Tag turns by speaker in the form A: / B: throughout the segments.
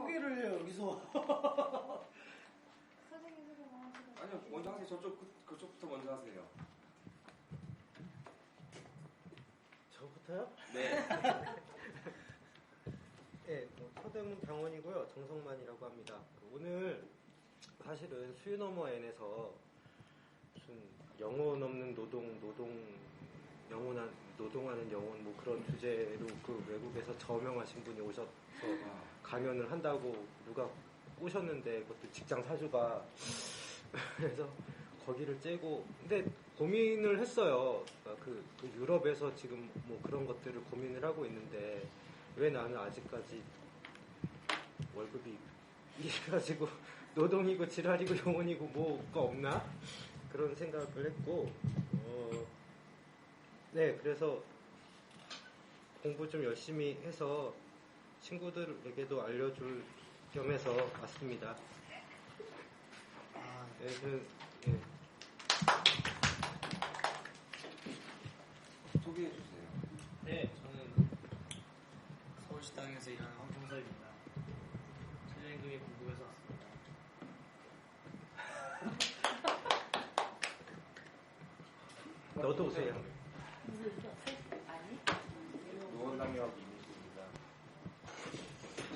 A: 소개를 해요, 여기서.
B: 선생님 소개만 하시고.
C: 아니요, 먼저 하세요. 그쪽부터 먼저 하세요.
D: 저부터요?
C: 네.
D: 네, 서대문 병원이고요. 정성만이라고 합니다. 오늘 사실은 수유너머 N에서 무슨 영혼 없는 노동하는 영혼 뭐 그런 주제로 그 외국에서 저명하신 분이 오셔서 강연을 한다고 누가 꼬셨는데 그것도 직장 사주가 그래서 거기를 째고 근데 고민을 했어요. 그 유럽에서 지금 뭐 그런 것들을 고민을 하고 있는데 왜 나는 아직까지 월급이 이래가지고 노동이고 지랄이고 영혼이고 뭐가 없나 그런 생각을 했고 네 그래서 공부 좀 열심히 해서 친구들에게도 알려줄 겸해서 왔습니다. 네, 네.
C: 소개해 주세요.
A: 네, 저는 서울시당에서 일하는 황종서입니다. 최저임금이 궁금해서 왔습니다.
D: 너도 오세요.
C: 노원당역 이민수입니다.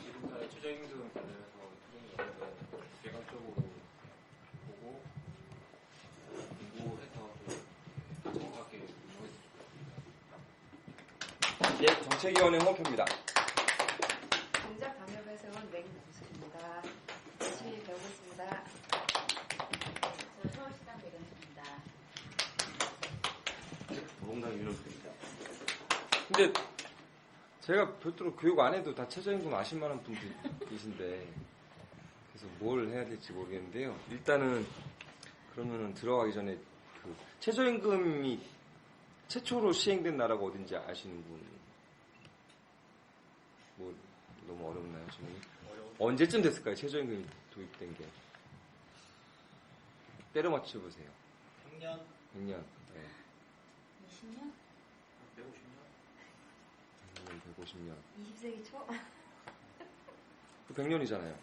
E: 지금까지 최저임금 관련해서 최저임금을 개괄적으로 보고 공부해서 좀 정확하게 운영했으면 좋겠습니다.
C: 예, 정책위원회 홍원표입니다.
B: 공작 방역에서 온 맹무수입니다. 열심히 배우겠습니다.
F: 저 서울시당 배경입니다.
E: 노동당 윤호수입니다.
C: 근데 제가 별도로 교육 안 해도 다 최저임금 아실 만한 분들이신데 그래서 뭘 해야 될지 모르겠는데요. 일단은 그러면은 들어가기 전에 그 최저임금이 최초로 시행된 나라가 어딘지 아시는 분? 뭐 너무 어렵나요, 지금? 언제쯤 됐을까요? 최저임금이 도입된 게 때려 맞춰 보세요.
A: 100년?
C: 100년. 네.
F: 20년?
A: 150년?
C: 150년.
B: 20세기 초?
C: 100년이잖아요.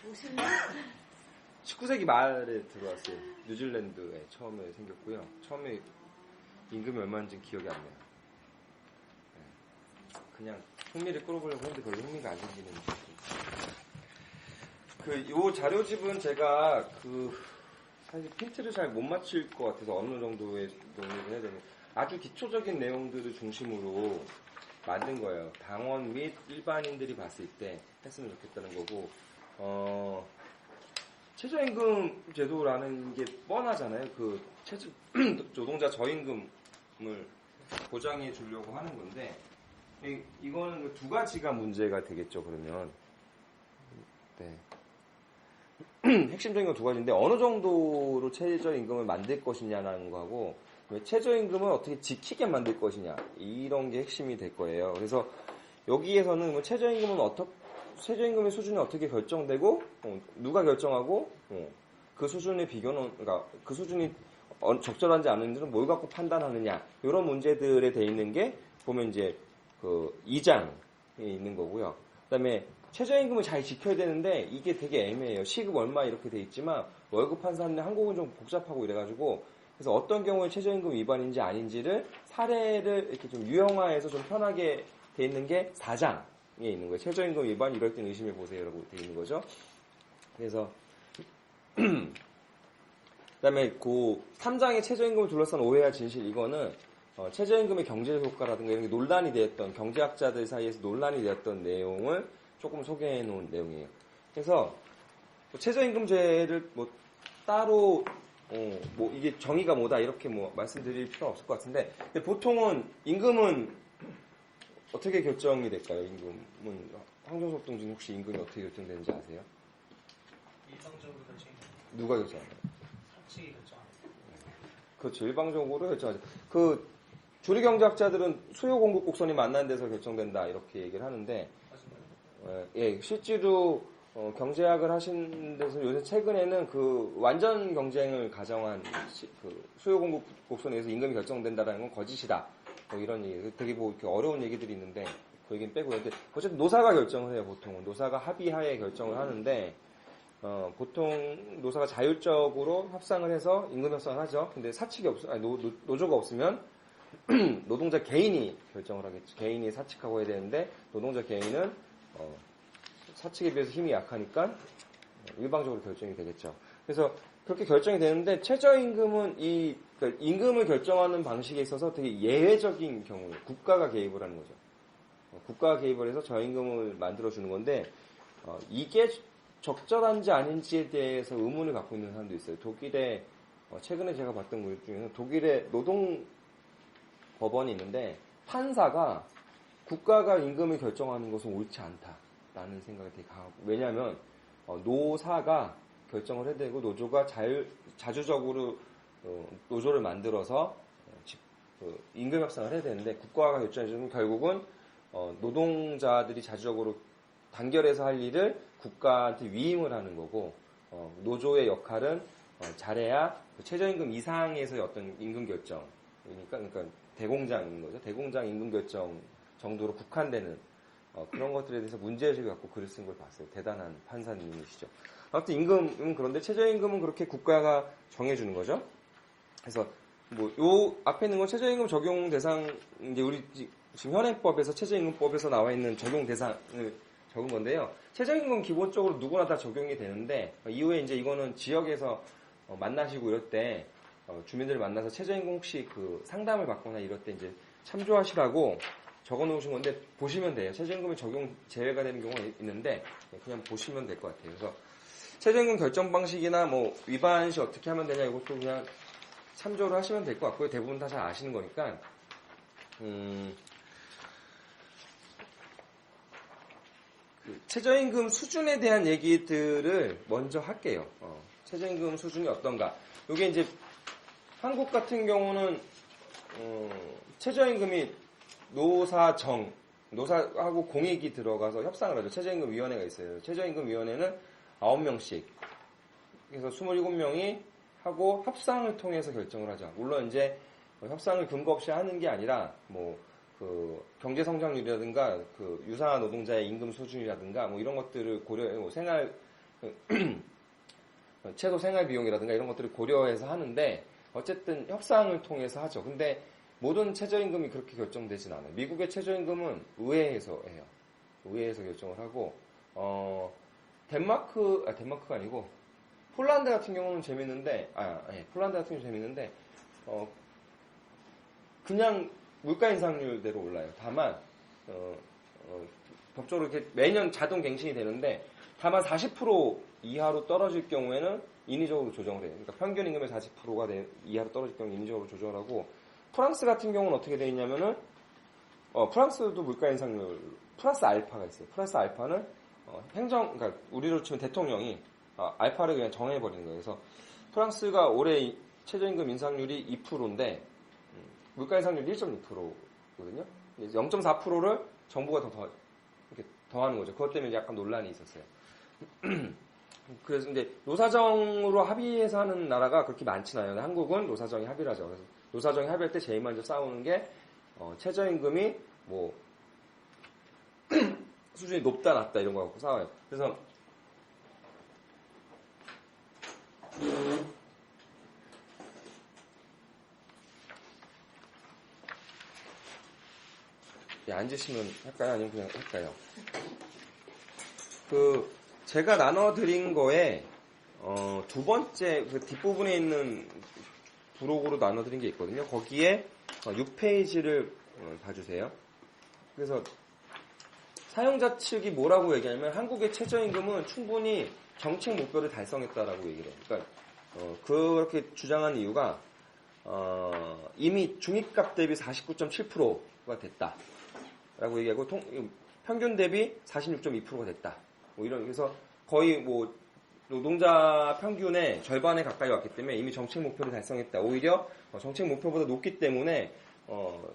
B: 50년?
C: 19세기 말에 들어왔어요. 뉴질랜드에 처음에 생겼고요. 처음에 임금이 얼마인지 기억이 안 나요. 네. 그냥 흥미를 끌어보려고 했는데 별로 흥미가 안 생기는. 요 자료집은 제가 사실 핀트를 잘 못 맞출 것 같아서 어느 정도의 논의를 해야 되는 아주 기초적인 내용들을 중심으로 만든 거예요. 당원 및 일반인들이 봤을 때 했으면 좋겠다는 거고, 최저임금 제도라는 게 뻔하잖아요. 노동자 저임금을 보장해 주려고 하는 건데, 이거는 두 가지가 문제가 되겠죠, 그러면. 네. 핵심적인 건 두 가지인데, 어느 정도로 최저임금을 만들 것이냐라는 거하고, 최저임금을 어떻게 지키게 만들 것이냐, 이런 게 핵심이 될 거예요. 그래서 여기에서는 최저임금의 수준이 어떻게 결정되고, 누가 결정하고, 그 수준의 비교는, 그러니까 그 수준이 적절한지 아닌지는 뭘 갖고 판단하느냐, 이런 문제들에 돼 있는 게, 보면 이제, 2장에 있는 거고요. 그 다음에 최저임금을 잘 지켜야 되는데, 이게 되게 애매해요. 시급 얼마 이렇게 돼 있지만, 월급 환산은 한국은 좀 복잡하고 이래가지고, 그래서 어떤 경우에 최저임금 위반인지 아닌지를 사례를 이렇게 좀 유형화해서 좀 편하게 돼 있는 게 4장에 있는 거예요. 최저임금 위반 이럴 땐 의심해 보세요라고 돼 있는 거죠. 그래서 그다음에 그 3장의 최저임금을 둘러싼 오해와 진실 이거는 최저임금의 경제 효과라든가 이런 게 논란이 되었던 경제학자들 사이에서 논란이 되었던 내용을 조금 소개해 놓은 내용이에요. 그래서 최저임금제를 뭐 따로 이게 정의가 뭐다 이렇게 말씀드릴 필요는 없을 것 같은데, 근데 보통은 임금은 어떻게 결정이 될까요? 임금은 황정석 동진 혹시 임금이 어떻게 결정되는지 아세요?
A: 일방적으로 결정입니다.
C: 누가 결정하나요?
A: 사측이 결정합니다.
C: 그렇죠. 일방적으로 결정하죠. 조리경제학자들은 수요 공급 곡선이 만나는 데서 결정된다 이렇게 얘기를 하는데, 예, 실제로 경제학을 하신 데서 요새 최근에는 완전 경쟁을 가정한 수요 공급 곡선에서 임금이 결정된다라는 건 거짓이다. 이런 얘기, 되게 이렇게 어려운 얘기들이 있는데, 그 얘기는 빼고요. 근데 어쨌든 노사가 결정을 해요. 보통은 노사가 합의하에 결정을 하는데 보통 노사가 자율적으로 협상을 해서 임금 협상을 하죠. 근데 사측이 노조가 없으면 노동자 개인이 결정을 하겠죠. 개인이 사측하고 해야 되는데 노동자 개인은 사측에 비해서 힘이 약하니까 일방적으로 결정이 되겠죠. 그래서 그렇게 결정이 되는데 최저임금은 그러니까 임금을 결정하는 방식에 있어서 되게 예외적인 경우 국가가 개입을 하는 거죠. 국가가 개입을 해서 저임금을 만들어주는 건데 이게 적절한지 아닌지에 대해서 의문을 갖고 있는 사람도 있어요. 독일에 최근에 제가 봤던 것 중에는 독일의 노동 법원이 있는데 판사가 국가가 임금을 결정하는 것은 옳지 않다라는 생각이 되게 강하고 왜냐하면 노사가 결정을 해야 되고 노조가 자주적으로 노조를 만들어서 임금 협상을 해야 되는데 국가가 결정해주면 결국은 노동자들이 자주적으로 단결해서 할 일을 국가한테 위임을 하는 거고 노조의 역할은 잘해야 최저임금 이상에서의 어떤 임금 결정 그러니까 대공장인 거죠. 대공장 임금 결정 정도로 국한되는 그런 것들에 대해서 문제의식을 갖고 글을 쓴 걸 봤어요. 대단한 판사님이시죠. 아무튼 임금은 그런데 최저임금은 그렇게 국가가 정해주는 거죠. 그래서 요 앞에 있는 건 최저임금 적용 대상 이제 우리 지금 현행법에서 최저임금법에서 나와 있는 적용 대상을 적은 건데요. 최저임금 기본적으로 누구나 다 적용이 되는데 이후에 이제 이거는 지역에서 만나시고 이럴 때 주민들을 만나서 최저임금 혹시 그 상담을 받거나 이럴 때 이제 참조하시라고 적어 놓으신 건데 보시면 돼요. 최저임금이 적용 제외가 되는 경우가 있는데 그냥 보시면 될 것 같아요. 그래서 최저임금 결정 방식이나 뭐 위반 시 어떻게 하면 되냐 이것도 그냥 참조를 하시면 될 것 같고요. 대부분 다 잘 아시는 거니까 그 최저임금 수준에 대한 얘기들을 먼저 할게요. 최저임금 수준이 어떤가? 이게 이제 한국 같은 경우는 최저임금이 노사하고 공익이 들어가서 협상을 하죠. 최저임금위원회가 있어요. 최저임금위원회는 9명씩 그래서 27명이 하고 협상을 통해서 결정을 하죠. 물론 이제 협상을 근거 없이 하는 게 아니라 그 경제 성장률이라든가 그 유사 노동자의 임금 수준이라든가 이런 것들을 고려 최소 생활 비용이라든가 이런 것들을 고려해서 하는데 어쨌든 협상을 통해서 하죠. 근데 모든 최저임금이 그렇게 결정되진 않아요. 미국의 최저임금은 의회에서 해요. 의회에서 결정을 하고 덴마크가 아니고 폴란드 같은 경우는 재밌는데 폴란드 같은 경우는 재밌는데 그냥 물가 인상률대로 올라요. 다만 법적으로 이렇게 매년 자동 갱신이 되는데 다만 40% 이하로 떨어질 경우에는 인위적으로 조정을 해요. 그러니까 평균 임금의 40%가 이하로 떨어질 경우 인위적으로 조정을 하고 프랑스 같은 경우는 어떻게 되어 있냐면은 프랑스도 물가 인상률 플러스 알파가 있어요. 플러스 알파는 그러니까 우리로 치면 대통령이 알파를 그냥 정해버리는 거예요. 그래서 프랑스가 올해 최저임금 인상률이 2%인데 물가 인상률이 1.6%거든요. 0.4%를 정부가 이렇게 더하는 거죠. 그것 때문에 약간 논란이 있었어요. 그래서 이제 노사정으로 합의해서 하는 나라가 그렇게 많진 않아요. 한국은 노사정이 합의를 하죠. 그래서 노사정이 합의할 때 제일 먼저 싸우는 게 최저임금이 수준이 높다 낮다 이런 거 갖고 싸워요. 그래서 앉으시면 할까요? 아니면 그냥 할까요? 제가 나눠드린 거에 두 번째 그 뒷부분에 있는 부록으로 나눠드린 게 있거든요. 거기에 6페이지를 봐주세요. 그래서 사용자 측이 뭐라고 얘기하냐면 한국의 최저임금은 충분히 정책 목표를 달성했다라고 얘기를 해요. 그러니까 그렇게 주장한 이유가 이미 중위값 대비 49.7%가 됐다라고 얘기하고 평균 대비 46.2%가 됐다. 그래서 거의 노동자 평균의 절반에 가까이 왔기 때문에 이미 정책 목표를 달성했다. 오히려 정책 목표보다 높기 때문에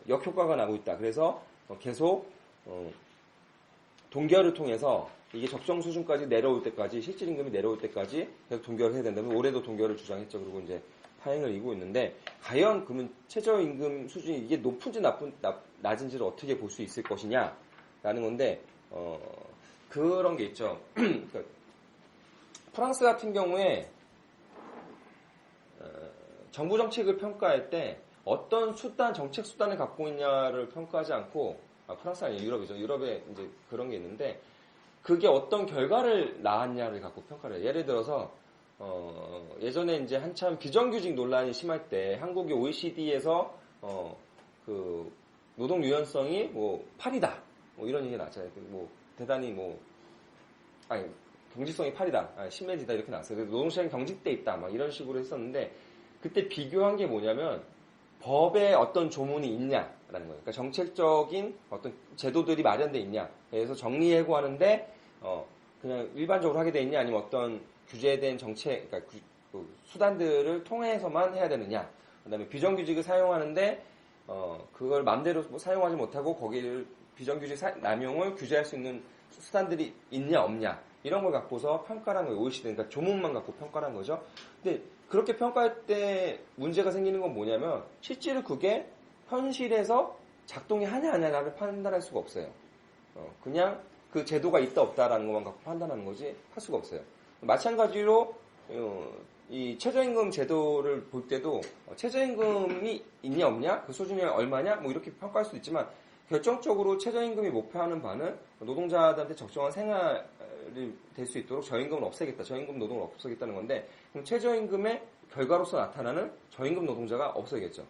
C: 역효과가 나고 있다. 그래서 계속 동결을 통해서 이게 적정 수준까지 내려올 때까지 실질 임금이 내려올 때까지 계속 동결을 해야 된다면 올해도 동결을 주장했죠. 그리고 이제 파행을 이고 있는데 과연 그러면 최저임금 수준이 이게 높은지 낮은지를 어떻게 볼 수 있을 것이냐? 라는 건데, 그런 게 있죠. 그러니까 프랑스 같은 경우에, 정부 정책을 평가할 때 어떤 정책 수단을 갖고 있냐를 평가하지 않고, 프랑스 아니에요. 유럽이죠. 유럽에 이제 그런 게 있는데, 그게 어떤 결과를 낳았냐를 갖고 평가를 해요. 예를 들어서, 예전에 이제 한참 비정규직 논란이 심할 때 한국이 OECD에서 그 노동 유연성이 뭐 8이다 뭐 이런 얘기가 나왔잖아요. 뭐 대단히 경직성이 8이다, 심해지다 이렇게 나왔어요. 노동시장이 경직돼 있다 막 이런 식으로 했었는데 그때 비교한 게 뭐냐면 법에 어떤 조문이 있냐라는 거예요. 그러니까 정책적인 어떤 제도들이 마련돼 있냐. 그래서 정리해고하는데 그냥 일반적으로 하게 돼 있냐 아니면 어떤 규제된 정책, 그러니까 수단들을 통해서만 해야 되느냐. 그다음에 비정규직을 사용하는데 그걸 마음대로 사용하지 못하고 거기를 비정규직 남용을 규제할 수 있는 수단들이 있냐 없냐 이런 걸 갖고서 평가를 한 거예요. OECD 그러니까 조문만 갖고 평가를 한 거죠. 근데 그렇게 평가할 때 문제가 생기는 건 뭐냐면 실제로 그게 현실에서 작동이 하냐 안 하냐를 판단할 수가 없어요. 그냥 그 제도가 있다 없다라는 것만 갖고 판단하는 거지 할 수가 없어요. 마찬가지로 이 최저임금 제도를 볼 때도 최저임금이 있냐 없냐 그 수준이 얼마냐 뭐 이렇게 평가할 수도 있지만 결정적으로 최저임금이 목표하는 바는 노동자들한테 적정한 생활이 될 수 있도록 저임금을 없애겠다. 저임금 노동을 없애겠다는 건데 그럼 최저임금의 결과로서 나타나는 저임금 노동자가 없어야겠죠.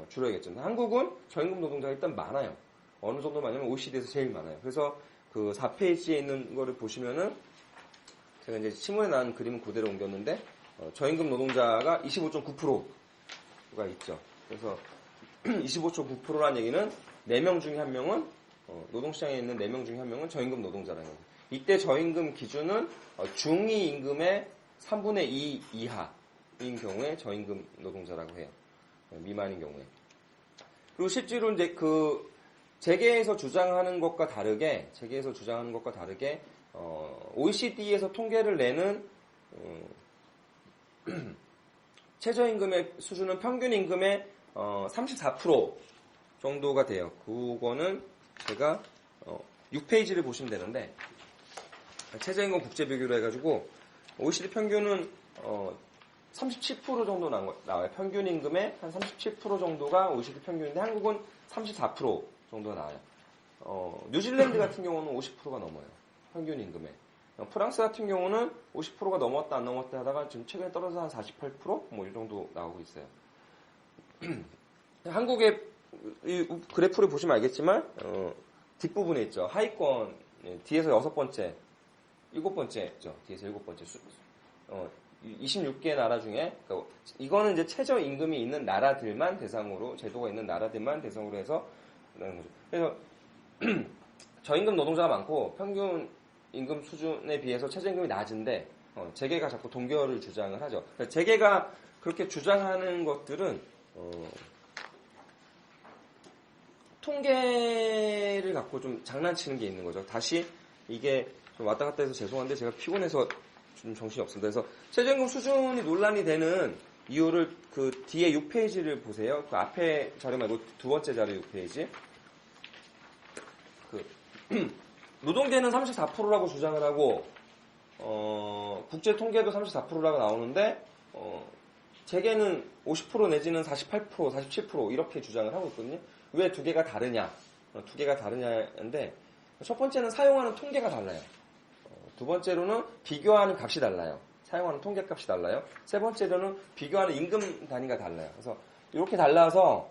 C: 줄어야겠죠. 한국은 저임금 노동자가 일단 많아요. 어느 정도 많냐면 OECD에서 제일 많아요. 그래서 그 4페이지에 있는 거를 보시면은 제가 이제 신문에 나온 그림은 그대로 옮겼는데 저임금 노동자가 25.9%가 있죠. 그래서 25.9%라는 얘기는 4명 중에 1명은 노동시장에 있는 4명 중에 1명은 저임금 노동자라는 거죠. 이때 저임금 기준은 중위 임금의 3분의 2 이하인 경우에 저임금 노동자라고 해요. 미만인 경우에. 그리고 실제로 이제 그 재계에서 주장하는 것과 다르게 OECD에서 통계를 내는 최저임금의 수준은 평균 임금의 34% 정도가 돼요. 그거는 제가 6페이지를 보시면 되는데 최저임금 국제 비교로 해가지고 OECD 평균은 37% 정도 나와요. 평균 임금의 한 37% 정도가 OECD 평균인데 한국은 34% 정도가 나와요. 뉴질랜드 같은 경우는 50%가 넘어요. 평균 임금에. 프랑스 같은 경우는 50%가 넘었다 안 넘었다 하다가 지금 최근에 떨어져서 한 48%? 뭐 이 정도 나오고 있어요. 한국의 이 그래프를 보시면 알겠지만 뒷부분에 있죠. 하위권 뒤에서 6번째 7번째죠. 뒤에서 7번째 26개 나라 중에 그러니까 이거는 이제 최저임금이 있는 나라들만 대상으로 제도가 있는 나라들만 대상으로 해서 그러는 거죠. 그래서 저임금 노동자가 많고 평균 임금 수준에 비해서 최저임금이 낮은데 재계가 자꾸 동결을 주장을 하죠. 그러니까 재계가 그렇게 주장하는 것들은 통계를 갖고 좀 장난치는 게 있는 거죠. 다시 이게 좀 왔다 갔다 해서 죄송한데 제가 피곤해서 좀 정신이 없습니다. 그래서 최저임금 수준이 논란이 되는 이유를 그 뒤에 6페이지를 보세요. 그 앞에 자료 말고 두 번째 자료 6페이지. 노동계는 34%라고 주장을 하고 국제 통계도 34%라고 나오는데 재계는 50% 내지는 48%, 47% 이렇게 주장을 하고 있거든요. 왜 두 개가 다르냐? 두 개가 다르냐인데 첫 번째는 사용하는 통계가 달라요. 두 번째로는 비교하는 값이 달라요. 사용하는 통계 값이 달라요. 세 번째로는 비교하는 임금 단위가 달라요. 그래서 이렇게 달라서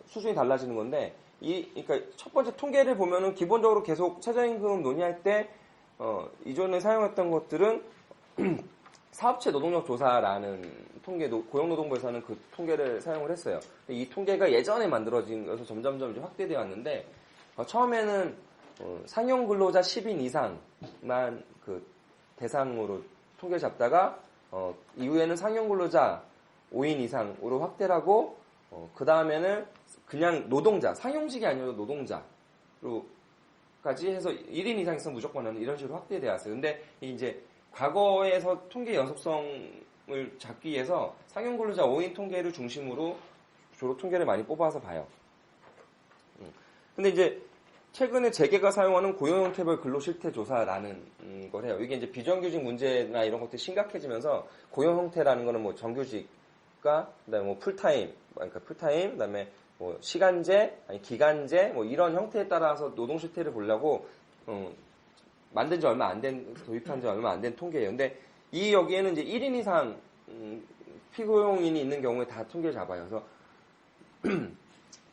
C: 수준이 달라지는 건데 그러니까 첫 번째 통계를 보면은 기본적으로 계속 최저임금 논의할 때 이전에 사용했던 것들은 사업체 노동력 조사라는 통계, 고용노동부에서는 그 통계를 사용을 했어요. 이 통계가 예전에 만들어진 것에서 점점점 이제 확대되어 왔는데 처음에는 상용 근로자 10인 이상만 그 대상으로 통계를 잡다가 이후에는 상용 근로자 5인 이상으로 확대를 하고 그 다음에는 그냥 노동자, 상용직이 아니어도 노동자로까지 해서 1인 이상 있으면 무조건 하는 이런 식으로 확대되어 왔어요. 근데 이제 과거에서 통계 연속성을 잡기 위해서 상용 근로자 5인 통계를 중심으로 주로 통계를 많이 뽑아서 봐요. 근데 이제 최근에 재계가 사용하는 고용 형태별 근로 실태 조사라는 걸 해요. 이게 이제 비정규직 문제나 이런 것들이 심각해지면서 고용 형태라는 거는 뭐 정규직과 그다음에 뭐 풀타임, 그러니까 풀타임, 그다음에 뭐 시간제, 아니 기간제, 뭐 이런 형태에 따라서 노동 실태를 보려고 만든 지 얼마 안 된, 도입한 지 얼마 안 된 통계예요. 근데 이 여기에는 이제 1인 이상 피고용인이 있는 경우에 다 통계를 잡아요. 그래서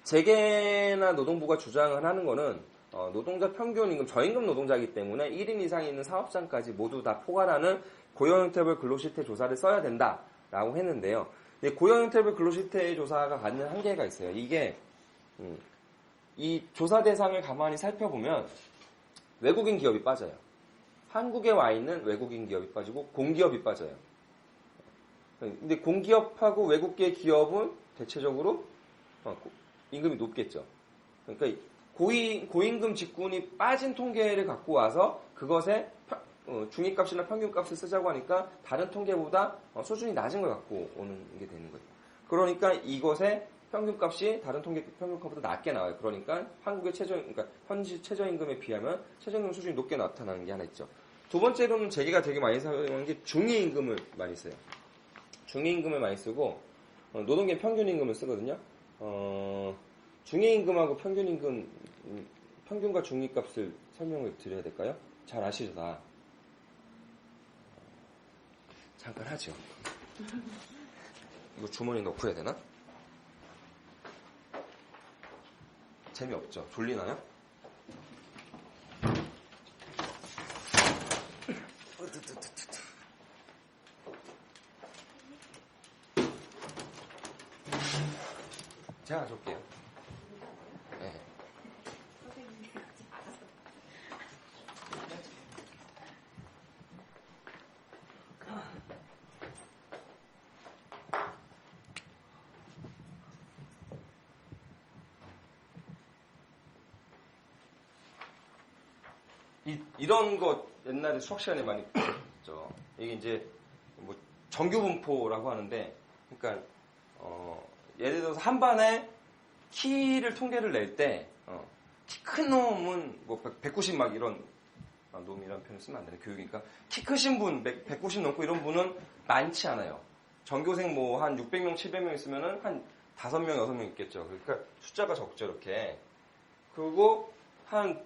C: 재계나 노동부가 주장을 하는 거는 노동자 평균 임금, 저임금 노동자이기 때문에 1인 이상이 있는 사업장까지 모두 다 포괄하는 고용 형태별 근로실태 조사를 써야 된다라고 했는데요. 고용 형태별 근로실태 조사가 갖는 한계가 있어요. 이게 이 조사 대상을 가만히 살펴보면 외국인 기업이 빠져요. 한국에 와 있는 외국인 기업이 빠지고 공기업이 빠져요. 근데 공기업하고 외국계 기업은 대체적으로 임금이 높겠죠. 그러니까 고임금 직군이 빠진 통계를 갖고 와서 그것에 중위값이나 평균값을 쓰자고 하니까 다른 통계보다 수준이 낮은 걸 갖고 오는 게 되는 거죠. 그러니까 이것의 평균값이 다른 통계 평균값보다 낮게 나와요. 그러니까 한국의 그러니까 현지 최저임금에 비하면 최저임금 수준이 높게 나타나는 게 하나 있죠. 두 번째로는 재계가 되게 많이 사용하는 게 중위임금을 많이 써요. 중위임금을 많이 쓰고 노동계 평균임금을 쓰거든요. 중위임금하고 평균임금, 평균과 중위값을 설명을 드려야 될까요? 잘 아시죠, 다. 잠깐 하죠. 이거 주머니 넣고 해야 되나? 재미없죠? 졸리나요? 제가 가져올게요. 네. 이런 거 옛날에 수학 시간에 많이 배웠죠. 이게 이제 뭐 정규분포라고 하는데, 그러니까 예를 들어서 한 반에 키를 통계를 낼 때 키 큰 놈은 뭐 190 막 이런 놈이라는 표현을 쓰면 안 되네. 교육이니까 키 크신 분 190 넘고 이런 분은 많지 않아요. 전교생 뭐 한 600명, 700명 있으면은 한 5명, 6명 있겠죠. 그러니까 숫자가 적죠, 이렇게. 그리고 한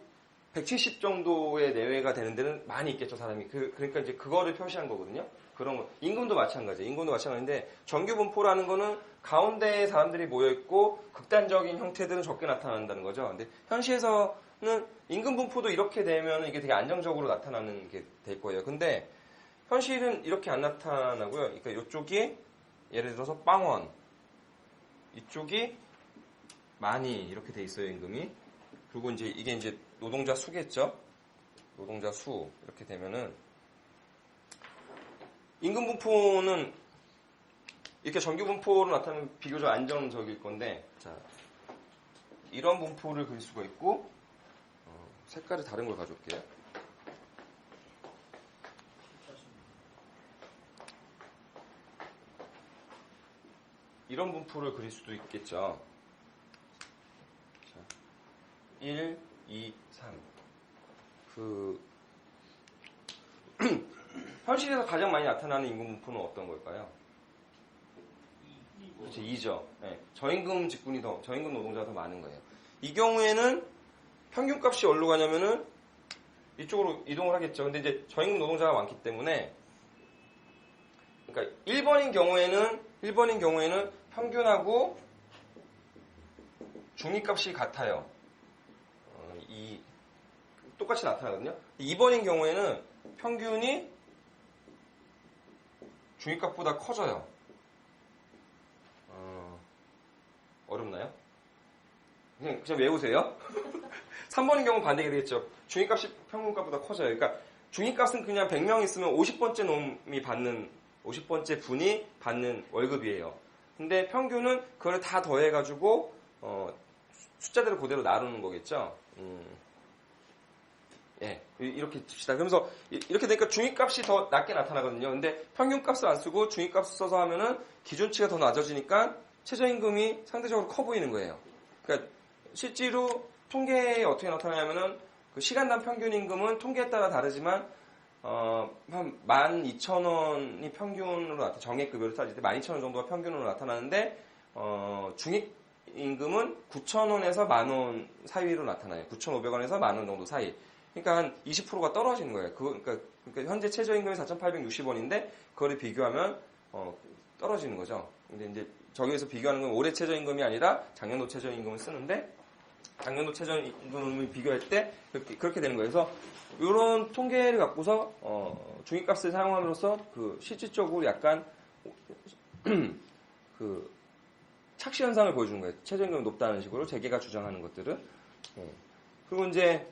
C: 170 정도의 내외가 되는 데는 많이 있겠죠, 사람이. 그러니까 이제 그거를 표시한 거거든요. 그런 거. 임금도 마찬가지예요. 임금도 마찬가지인데 정규분포라는 거는 가운데에 사람들이 모여있고 극단적인 형태들은 적게 나타난다는 거죠. 근데 현시에서는 임금분포도 이렇게 되면 이게 되게 안정적으로 나타나는 게 될 거예요. 근데 현실은 이렇게 안 나타나고요. 그러니까 이쪽이 예를 들어서 빵원, 이쪽이 많이 이렇게 돼 있어요, 임금이. 그리고 이제 이게 이제 노동자 수겠죠. 노동자 수 이렇게 되면은 임금 분포는 이렇게 정규 분포로 나타나면 비교적 안정적일 건데, 자 이런 분포를 그릴 수가 있고, 색깔이 다른 걸 가져올게요. 이런 분포를 그릴 수도 있겠죠. 자, 1, 2, 3. 현실에서 가장 많이 나타나는 임금 분포는 어떤 걸까요? 그렇죠, 2죠. 네. 저임금 직군이 저임금 노동자가 더 많은 거예요. 이 경우에는 평균값이 어디로 가냐면은 이쪽으로 이동을 하겠죠. 근데 이제 저임금 노동자가 많기 때문에, 그러니까 1번인 경우에는 평균하고 중위값이 같아요. 똑같이 나타나거든요. 2번인 경우에는 평균이 중위값보다 커져요. 어렵나요? 그냥 외우세요. 3번인 경우는 반대가 되겠죠. 중위값이 평균값보다 커져요. 그러니까 중위값은 그냥 100명 있으면 50번째 놈이 받는, 50번째 분이 받는 월급이에요. 근데 평균은 그걸 다 더해가지고 숫자대로 그대로 나누는 거겠죠. 예, 이렇게 칩시다. 그러면서 이렇게 되니까 중위값이 더 낮게 나타나거든요. 근데 평균값을 안 쓰고 중위값을 써서 하면은 기준치가 더 낮아지니까 최저임금이 상대적으로 커 보이는 거예요. 그러니까 실제로 통계에 어떻게 나타나냐면은 그 시간당 평균 임금은 통계에 따라 다르지만 한 12,000원이 평균으로 정액급여로 따질 때 12,000원 정도가 평균으로 나타나는데 중위 임금은 9,000원에서 10,000원 사이로 나타나요. 9,500원에서 10,000원 정도 사이. 그러니까 한 20%가 떨어지는 거예요. 그러니까 현재 최저임금이 4,860원인데 그거를 비교하면 떨어지는 거죠. 근데 이제 저기에서 비교하는 건 올해 최저임금이 아니라 작년도 최저임금을 쓰는데 작년도 최저임금을 비교할 때 그렇게 되는 거예요. 그래서 이런 통계를 갖고서 중위값을 사용함으로써 그 실질적으로 약간 그 착시 현상을 보여주는 거예요. 최저임금이 높다는 식으로 재계가 주장하는 것들은. 그리고 이제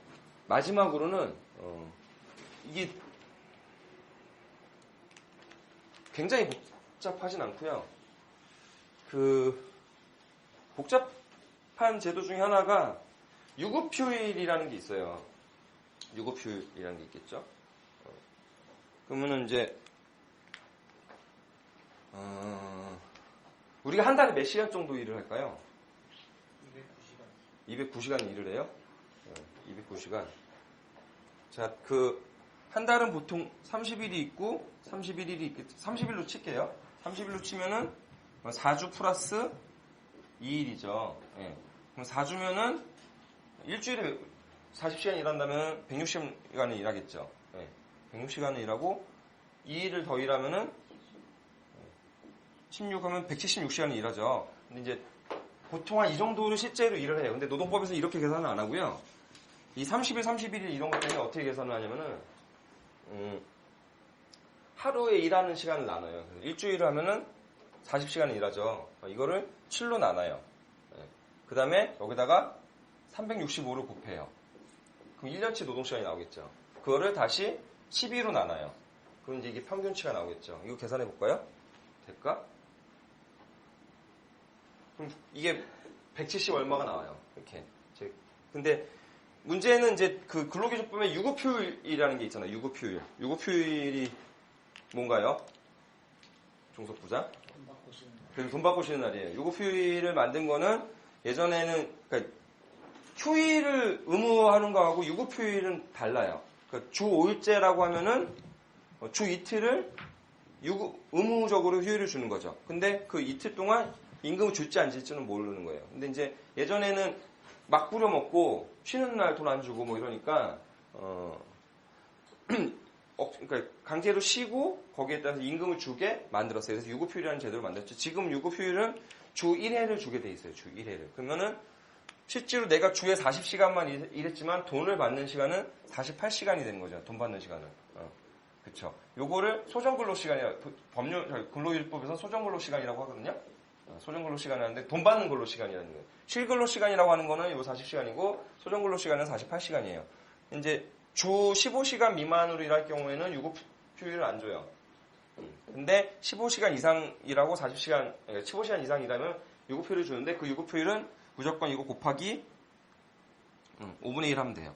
C: 마지막으로는 이게 굉장히 복잡하진 않고요. 그 복잡한 제도 중에 하나가 유급휴일이라는 게 있어요. 유급휴일이라는 게 있겠죠. 그러면은 이제 우리가 한 달에 몇 시간 정도 일을 할까요? 209시간 일을 해요? 209시간. 자, 한 달은 보통 30일이 있고 30일로 칠게요. 30일로 치면은 4주 플러스 2일이죠. 예. 그럼 4주면은 일주일에 40시간 일한다면 160시간을 일하겠죠. 예. 160시간을 일하고 2일을 더 일하면은 16하면 176시간을 일하죠. 근데 이제 보통 한 이 정도를 실제로 일을 해요. 근데 노동법에서 이렇게 계산을 안 하고요. 이 30일, 31일 이런 것 때문에 어떻게 계산을 하냐면은 하루에 일하는 시간을 나눠요. 일주일을 하면은 40시간을 일하죠. 이거를 7로 나눠요. 그 다음에 여기다가 365를 곱해요. 그럼 1년치 노동시간이 나오겠죠. 그거를 다시 12로 나눠요. 그럼 이제 이게 평균치가 나오겠죠. 이거 계산해 볼까요? 될까? 그럼 이게 170 얼마가 나와요. 이렇게. 근데 문제는 이제 그 근로기준법에 유급휴일이라는 게 있잖아요. 유급휴일. 유급휴일이 뭔가요? 종속부장? 그리고 돈 받고 쉬는 날이에요. 유급휴일을 만든 거는 예전에는 그러니까 휴일을 의무화하는 거하고 유급휴일은 달라요. 그러니까 주 5일제라고 하면은 주 이틀을 의무적으로 휴일을 주는 거죠. 근데 그 이틀 동안 임금을 줄지 안 줄지는 모르는 거예요. 근데 이제 예전에는 막 부려먹고 쉬는 날 돈 안 주고 뭐 이러니까 그러니까 강제로 쉬고 거기에 따라서 임금을 주게 만들었어요. 그래서 유급휴일이라는 제도를 만들었죠. 지금 유급휴일은 주 1회를 주게 돼 있어요. 주 1회를. 그러면은 실제로 내가 주에 40시간만 일했지만 돈을 받는 시간은 48시간이 되는 거죠. 돈 받는 시간은. 그렇죠. 요거를 소정근로시간이라 근로기준법에서 소정근로시간이라고 하거든요. 소정근로시간이 하는데 돈 받는 근로시간이라는 거예요. 실근로시간이라고 하는 거는 요 40시간이고 소정근로시간은 48시간이에요. 이제 주 15시간 미만으로 일할 경우에는 유급휴일을 안 줘요. 근데 15시간 이상 일하고 40시간, 15시간 이상 일하면 유급휴일을 주는데 그 유급휴일은 무조건 이거 곱하기 5분의 1 하면 돼요.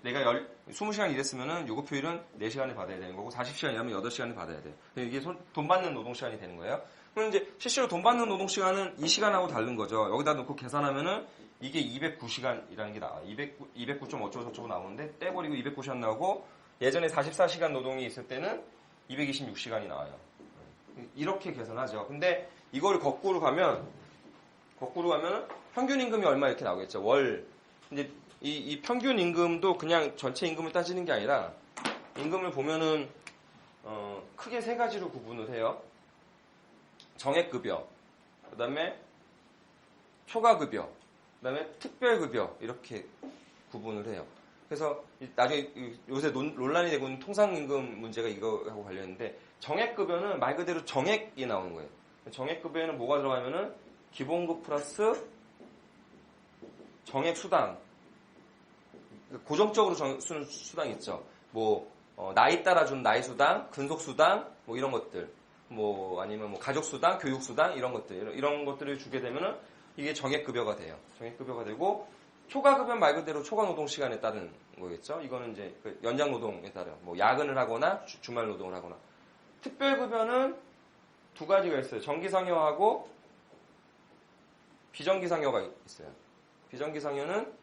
C: 내가 20시간 일했으면은 유급휴일은 4시간을 받아야 되는 거고 40시간 일하면 8시간을 받아야 돼요. 이게 돈 받는 노동시간이 되는 거예요. 그럼 이제 실제로 돈 받는 노동시간은 이 시간하고 다른 거죠. 여기다 놓고 계산하면은 이게 209시간이라는 게 나와요. 209.어쩌고저쩌고 나오는데 떼버리고 209시간 나오고 예전에 44시간 노동이 있을 때는 226시간이 나와요. 이렇게 계산하죠. 근데 이걸 거꾸로 가면 평균 임금이 얼마 이렇게 나오겠죠. 월. 근데 이 평균 임금도 그냥 전체 임금을 따지는 게 아니라 임금을 보면은 크게 세 가지로 구분을 해요. 정액급여, 그 다음에 초과급여, 그 다음에 특별급여 이렇게 구분을 해요. 그래서 나중에 요새 논란이 되고 있는 통상임금 문제가 이거하고 관련인데 정액급여는 말 그대로 정액이 나오는 거예요. 정액급여에는 뭐가 들어가면은 기본급 플러스 정액수당, 고정적으로 쓰는 수당 있죠. 뭐 나이 따라 준 나이수당, 근속수당 뭐 이런 것들, 뭐 아니면 뭐 가족수당, 교육수당 이런 것들을 주게 되면은 이게 정액급여가 돼요. 정액급여가 되고 초과급여는 말 그대로 초과노동시간에 따른 거겠죠. 이거는 이제 연장노동에 따른 뭐 야근을 하거나 주말 노동을 하거나. 특별급여는 두 가지가 있어요. 정기상여하고 비정기상여가 있어요. 비정기상여는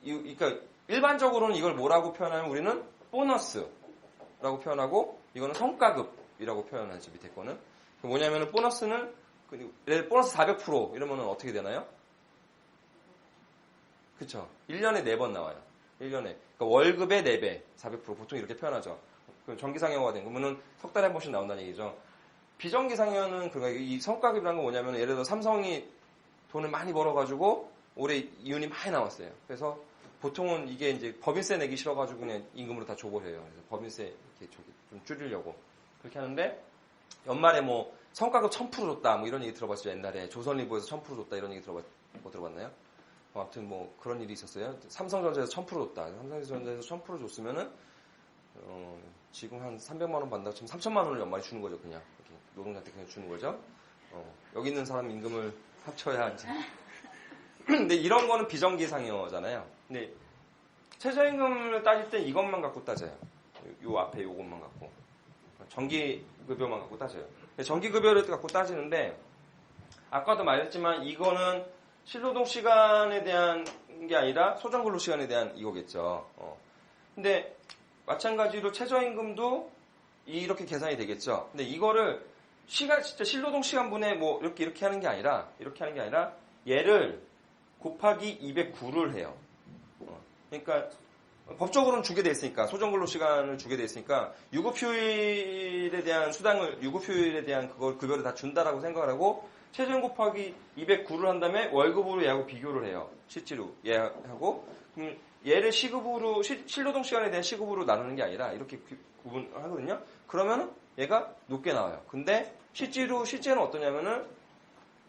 C: 그러니까 일반적으로는 이걸 뭐라고 표현하면 우리는 보너스라고 표현하고 이거는 성과급이라고 표현하지 밑에 거는 뭐냐면은 보너스는 보너스 400% 이러면은 어떻게 되나요? 그쵸? 1년에 4번 나와요. 1년에. 그러니까 월급의 4배, 400% 보통 이렇게 표현하죠. 정기상여가 된 거면은 석 달에 한 번씩 나온다는 얘기죠. 비정기상여는 그러니까 이 성과급이라는 건 뭐냐면 예를 들어 삼성이 돈을 많이 벌어가지고 올해 이윤이 많이 나왔어요. 그래서 보통은 이게 이제 법인세 내기 싫어가지고 그냥 임금으로 다 줘버려요. 그래서 법인세 이렇게 좀 줄이려고 그렇게 하는데 연말에 뭐 성과급 1000% 줬다 뭐 이런 얘기 들어봤죠. 옛날에 조선일보에서 1000% 줬다 이런 얘기 들어봤나요? 아무튼 뭐 그런 일이 있었어요. 삼성전자에서 1000% 줬다. 삼성전자에서 1000% 줬으면은 지금 한 300만 원 받는다고 치면 3천만 원을 연말에 주는 거죠. 그냥 이렇게 노동자한테 그냥 주는 거죠. 여기 있는 사람 임금을 합쳐야 이제. 근데 이런 거는 비정기상여잖아요. 근데 최저임금을 따질 때 이것만 갖고 따져요. 요 앞에 요것만 갖고. 정기급여만 갖고 따져요. 정기급여를 갖고 따지는데 아까도 말했지만 이거는 실노동 시간에 대한 게 아니라 소정근로 시간에 대한 이거겠죠. 근데 마찬가지로 최저임금도 이렇게 계산이 되겠죠. 근데 이거를 진짜 실노동 시간분에 뭐 이렇게 하는 게 아니라 얘를 곱하기 209를 해요. 그러니까 법적으로는 주게 돼 있으니까 소정근로 시간을 주게 돼 있으니까 유급휴일에 대한 유급휴일에 대한 그걸 급여를 다 준다라고 생각을 하고 최저임금 곱하기 209를 한 다음에 월급으로 얘하고 비교를 해요. 실제로 얘하고 그럼 얘를 시급으로 실노동 시간에 대한 시급으로 나누는 게 아니라 이렇게 구분하거든요. 그러면 얘가 높게 나와요. 근데 실제는 어떠냐면은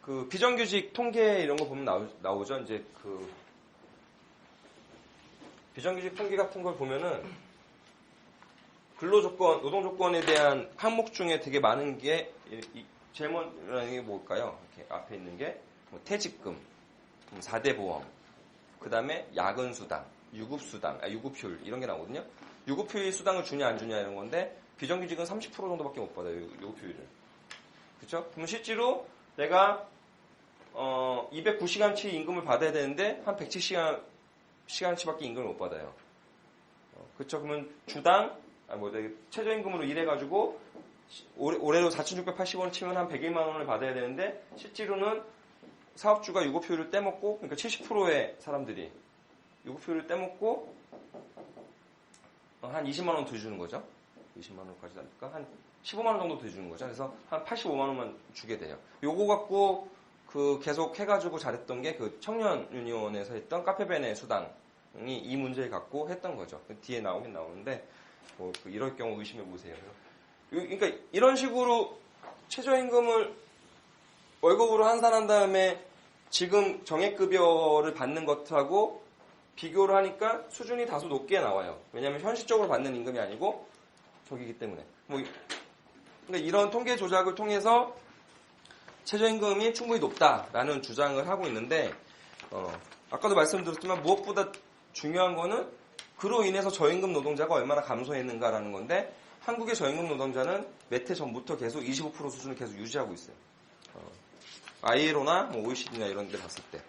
C: 그 비정규직 통계 이런 거 보면 나오죠. 이제 그 비정규직 통계 같은 걸 보면은 근로조건, 노동조건에 대한 항목 중에 되게 많은 게 제일 먼저 게 뭘까요? 이렇게 앞에 있는 게 퇴직금, 4대 보험, 그 다음에 야근수당, 유급휴일 이런 게 나오거든요. 유급휴일 수당을 주냐 안 주냐 이런 건데 비정규직은 30% 정도밖에 못 받아요. 유급휴일을. 그렇죠? 그럼 실제로 내가 209시간치 임금을 받아야 되는데 한 170시간치밖에 임금을 못 받아요. 그렇죠? 그러면 주당 최저임금으로 일해가지고 올해로 4,680원을 치면 한 101만 원을 받아야 되는데 실제로는 사업주가 유급휴일을 떼먹고 그러니까 70%의 사람들이 유급휴일을 떼먹고 한 20만 원 더 주는 거죠. 20만 원까지 나니까 한 15만 원 정도 더 주는 거죠. 그래서 한 85만 원만 주게 돼요. 요거 갖고 그 계속 해가지고 잘했던 게 그 청년 유니온에서 했던 카페베네 수당이 이 문제를 갖고 했던 거죠. 뒤에 나오긴 나오는데 뭐 이럴 경우 의심해 보세요. 그러니까 이런 식으로 최저임금을 월급으로 환산한 다음에 지금 정액급여를 받는 것하고 비교를 하니까 수준이 다소 높게 나와요. 왜냐하면 현실적으로 받는 임금이 아니고 저기기 때문에. 그러니까 이런 통계 조작을 통해서 최저임금이 충분히 높다라는 주장을 하고 있는데 아까도 말씀드렸지만 무엇보다 중요한 거는 그로 인해서 저임금 노동자가 얼마나 감소했는가라는 건데 한국의 저임금 노동자는 몇 해 전부터 계속 25% 수준을 계속 유지하고 있어요. ILO나 뭐 OECD나 이런 데 봤을 때.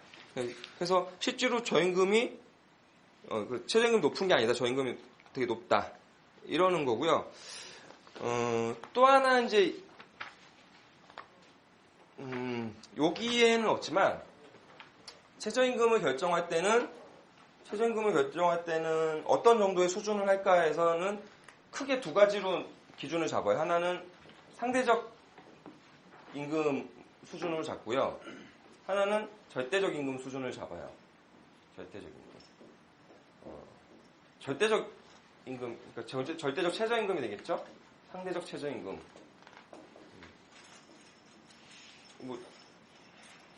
C: 그래서 실제로 저임금이 그 최저임금이 높은 게 아니다. 저임금이 되게 높다. 이러는 거고요. 또 하나 이제 여기에는 없지만 최저임금을 결정할 때는 어떤 정도의 수준을 할까 해서는 크게 두 가지로 기준을 잡아요. 하나는 상대적 임금 수준으로 잡고요. 하나는 절대적 임금 수준을 잡아요. 절대적 임금. 절대적 임금, 그러니까 절대적 최저임금이 되겠죠? 상대적 최저임금.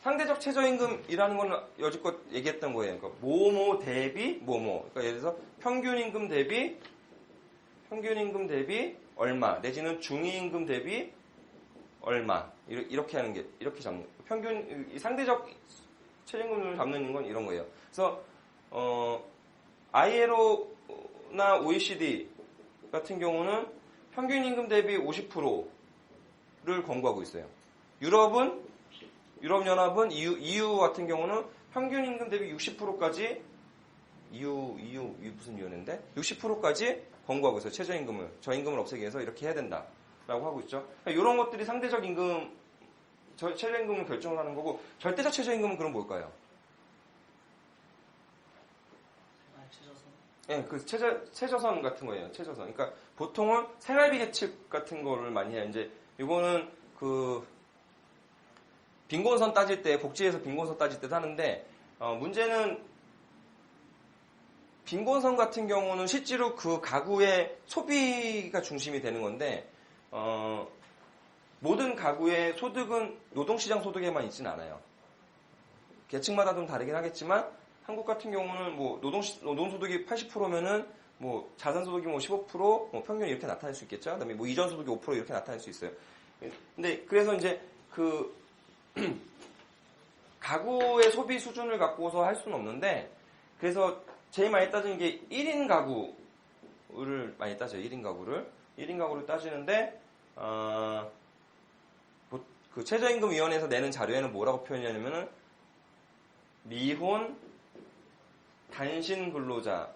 C: 상대적 최저임금이라는 건 여지껏 얘기했던 거예요. 그러니까 뭐뭐 대비 뭐뭐. 그러니까 예를 들어서 평균임금 대비 얼마, 내지는 중위임금 대비 얼마 이렇게 하는 게 이렇게 잡는 평균 상대적 최저임금을 잡는 건 이런 거예요. 그래서 ILO나 OECD 같은 경우는 평균임금 대비 50%를 권고하고 있어요. 유럽은 유럽연합은 EU 같은 경우는 평균 임금 대비 60%까지 EU 무슨 위원회인데 60%까지 권고하고 있어요. 최저임금을 저임금을 없애기 위해서 이렇게 해야 된다라고 하고 있죠. 이런 것들이 상대적 임금 최저임금을 결정을 하는 거고 절대적 최저임금은 그럼 뭘까요? 예, 그 최저선 같은 거예요. 최저선. 그러니까 보통은 생활비 계측 같은 거를 많이 해요. 이제 이거는 그 빈곤선 따질 때 복지에서 빈곤선 따질 때도 하는데 문제는 빈곤선 같은 경우는 실제로 그 가구의 소비가 중심이 되는 건데 모든 가구의 소득은 노동시장 소득에만 있지는 않아요. 계층마다 좀 다르긴 하겠지만 한국 같은 경우는 뭐 노동소득이 80%면은 뭐 자산소득이 뭐 15% 뭐 평균 이렇게 나타낼 수 있겠죠. 그다음에 뭐 이전소득이 5% 이렇게 나타낼 수 있어요. 근데 그래서 이제 그 가구의 소비 수준을 갖고서 할 수는 없는데 그래서 제일 많이 따지는 게 1인 가구를 많이 따져요. 1인 가구를 따지는데 그 최저임금위원회에서 내는 자료에는 뭐라고 표현하냐면은 미혼 단신 근로자라는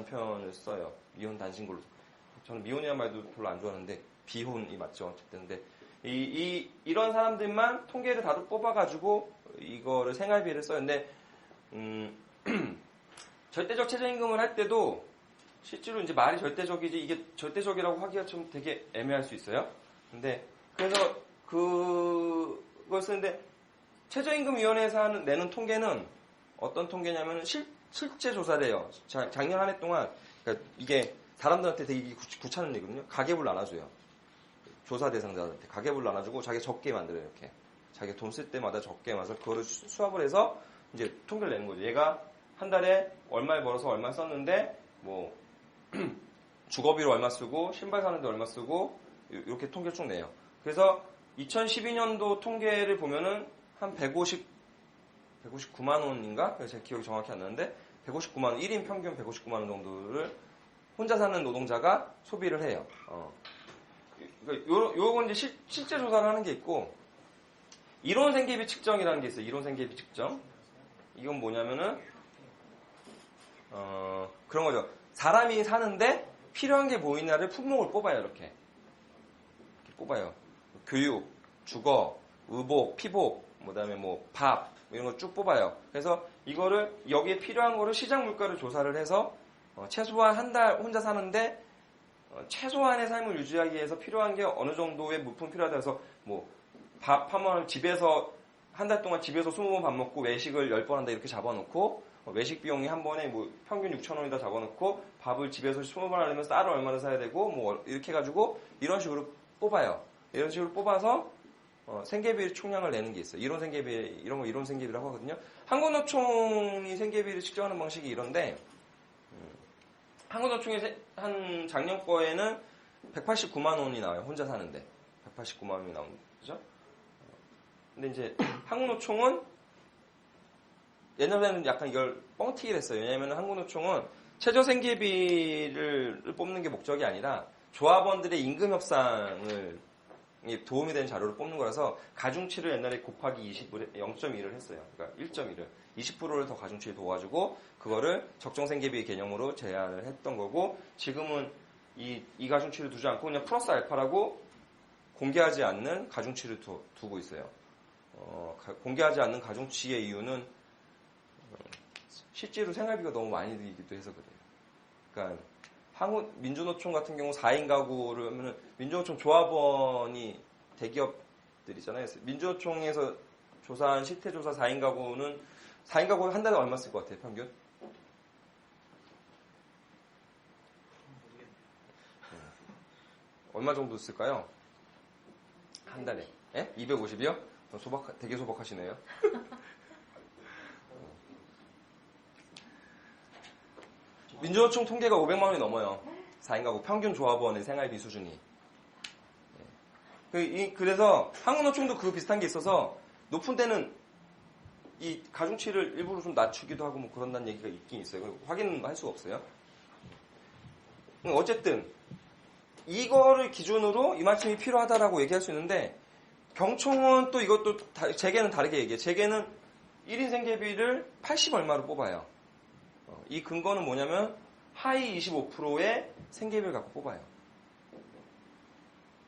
C: 표현을 써요. 미혼 단신 근로자. 저는 미혼이란 말도 별로 안 좋아하는데 비혼이 맞죠. 어쨌든 근데 이런 사람들만 통계를 다도 뽑아가지고 이거를 생활비를 써요. 근데 절대적 최저임금을 할 때도 실제로 이제 말이 절대적이지 이게 절대적이라고 하기가 좀 되게 애매할 수 있어요. 근데 그래서 그걸 쓰는데 최저임금위원회에서 내는 통계는 어떤 통계냐면 실제 조사를 해요. 작년 한 해 동안 그러니까 이게 사람들한테 되게 귀찮은 얘기거든요. 가계부를 나눠줘요. 조사 대상자한테 가계부를 나눠주고 자기 적게 만들어요. 이렇게 자기 돈 쓸 때마다 적게 와서 그거를 수합을 해서 이제 통계를 내는 거죠. 얘가 한 달에 얼마를 벌어서 얼마 썼는데 뭐 주거비로 얼마 쓰고 신발 사는데 얼마 쓰고 이렇게 통계를 쭉 내요. 그래서 2012년도 통계를 보면은 한 159만 원인가? 제 기억이 정확히 안 나는데 159만 원, 1인 평균 159만 원 정도를 혼자 사는 노동자가 소비를 해요. 그러니까 요건 이제 실제 조사를 하는 게 있고 이론 생계비 측정이라는 게 있어요. 이론 생계비 측정. 이건 뭐냐면은 그런 거죠. 사람이 사는데 필요한 게 뭐있나를 품목을 뽑아요. 이렇게 뽑아요. 교육, 주거, 의복, 피복, 그다음에 뭐 밥 이런 거 쭉 뽑아요. 그래서 이거를 여기에 필요한 거를 시장 물가를 조사를 해서 최소한 한 달 혼자 사는데 최소한의 삶을 유지하기 위해서 필요한 게 어느 정도의 물품 필요하다 해서 뭐 밥 한 번 집에서 한 달 동안 집에서 20번 밥 먹고 외식을 10번 한다 이렇게 잡아놓고 외식 비용이 한 번에 뭐 평균 6,000원이다 잡아놓고 밥을 집에서 20번 하려면 쌀을 얼마나 사야 되고 뭐 이렇게 해가지고 이런 식으로 뽑아요. 이런 식으로 뽑아서 생계비 총량을 내는 게 있어요. 이론 생계비 이런 거 이론 생계비라고 하거든요. 한국노총이 생계비를 측정하는 방식이 이런데 한국노총이 한 작년 거에는 189만 원이 나와요. 혼자 사는데 189만 원이 나오는 거죠. 근데 이제 한국노총은 옛날에는 약간 이걸 뻥튀기를 했어요. 왜냐하면 한국노총은 최저생계비를 뽑는 게 목적이 아니라 조합원들의 임금 협상을 도움이 되는 자료를 뽑는 거라서 가중치를 옛날에 곱하기 0.1을 했어요. 그러니까 1.1을 20%를 더 가중치를 도와주고 그거를 적정생계비 개념으로 제안을 했던 거고 지금은 이 가중치를 두지 않고 그냥 플러스 알파라고 공개하지 않는 가중치를 두고 있어요. 공개하지 않는 가중치의 이유는 실제로 생활비가 너무 많이 들기도 해서 그래요. 그러니까 민주노총 같은 경우 4인 가구를 하면은 민주노총 조합원이 대기업들이잖아요. 민주노총에서 조사한 실태조사 4인 가구는 4인 가구 한 달에 얼마 쓸 것 같아요, 평균? 얼마 정도 쓸까요? 한 달에. 예? 250이요? 되게 소박하시네요. 민주노총 통계가 500만 원이 넘어요. 4인 가구 평균 조합원의 생활비 수준이. 그래서 한국노총도 그 비슷한 게 있어서 높은 데는 이 가중치를 일부러 좀 낮추기도 하고 뭐 그런다는 얘기가 있긴 있어요. 확인은 할 수가 없어요. 어쨌든 이거를 기준으로 이만큼이 필요하다라고 얘기할 수 있는데 경총은 또 이것도 재계는 다르게 얘기해요. 재계는 1인 생계비를 80 얼마로 뽑아요. 이 근거는 뭐냐면 하위 25%의 생계비를 갖고 뽑아요.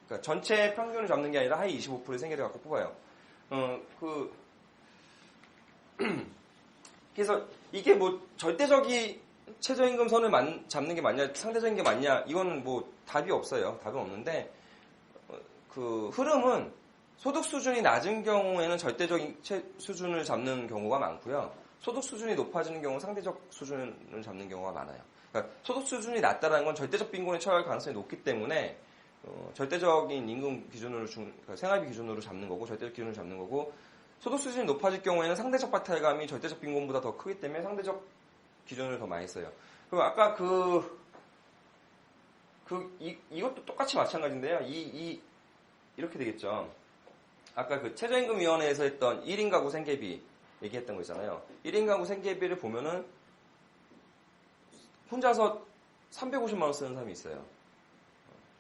C: 그러니까 전체 평균을 잡는 게 아니라 하위 25%의 생계비를 갖고 뽑아요. 그래서 이게 뭐 절대적인 최저임금 선을 잡는 게 맞냐, 상대적인 게 맞냐, 이거는 뭐 답이 없어요. 답은 없는데 그 흐름은 소득 수준이 낮은 경우에는 절대적인 수준을 잡는 경우가 많고요. 소득 수준이 높아지는 경우는 상대적 수준을 잡는 경우가 많아요. 그러니까 소득 수준이 낮다는 건 절대적 빈곤에 처할 가능성이 높기 때문에 절대적인 임금 기준으로 그러니까 생활비 기준으로 잡는 거고 절대적 기준으로 잡는 거고 소득 수준이 높아질 경우에는 상대적 박탈감이 절대적 빈곤보다 더 크기 때문에 상대적 기준을 더 많이 써요. 그리고 아까 이것도 똑같이 마찬가지인데요. 이렇게 되겠죠. 아까 그 최저임금위원회에서 했던 1인 가구 생계비 얘기했던 거 있잖아요. 1인 가구 생계비를 보면은 혼자서 350만 원 쓰는 사람이 있어요.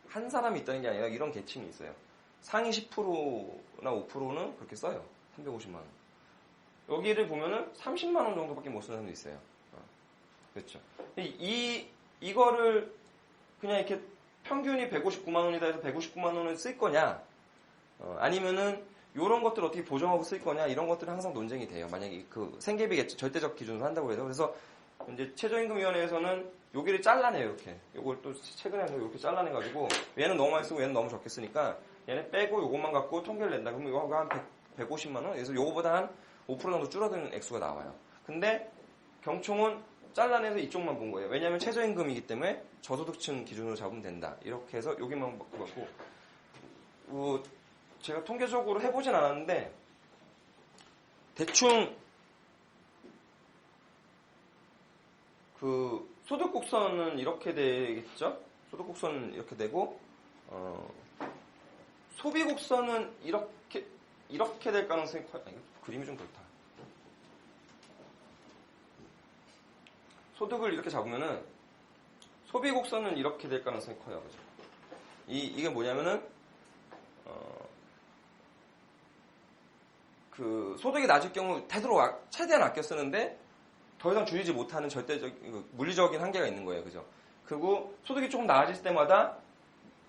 C: 한 사람이 있다는 게 아니라 이런 계층이 있어요. 상위 10%나 5%는 그렇게 써요. 350만 원. 여기를 보면은 30만 원 정도밖에 못 쓰는 사람도 있어요. 그렇죠. 이거를 그냥 이렇게 평균이 159만 원이다 해서 159만 원을 쓸 거냐, 아니면은 이런 것들을 어떻게 보정하고 쓸 거냐, 이런 것들은 항상 논쟁이 돼요. 만약에 그 생계비 절대적 기준으로 한다고 해서. 그래서 이제 최저임금위원회에서는 여기를 잘라내요, 이렇게. 요걸 또 최근에 이렇게 잘라내가지고 얘는 너무 많이 쓰고 얘는 너무 적게 쓰니까 얘네 빼고 요것만 갖고 통계를 낸다. 그러면 이거 한 150만 원? 그래서 요거보다 한 5% 정도 줄어드는 액수가 나와요. 근데 경총은 잘라내서 이쪽만 본 거예요. 왜냐하면 최저임금이기 때문에 저소득층 기준으로 잡으면 된다. 이렇게 해서 여기만 봤고, 제가 통계적으로 해보진 않았는데 대충 그 소득 곡선은 이렇게 되겠죠? 소득 곡선은 이렇게 되고 소비 곡선은 이렇게 될 가능성이 커요. 그림이 좀 그렇다. 소득을 이렇게 잡으면은 소비 곡선은 이렇게 될 가능성이 커요. 그죠? 이게 뭐냐면은 그 소득이 낮을 경우 되도록 최대한 아껴 쓰는데 더 이상 줄이지 못하는 절대적 물리적인 한계가 있는 거예요. 그죠? 그리고 소득이 조금 나아질 때마다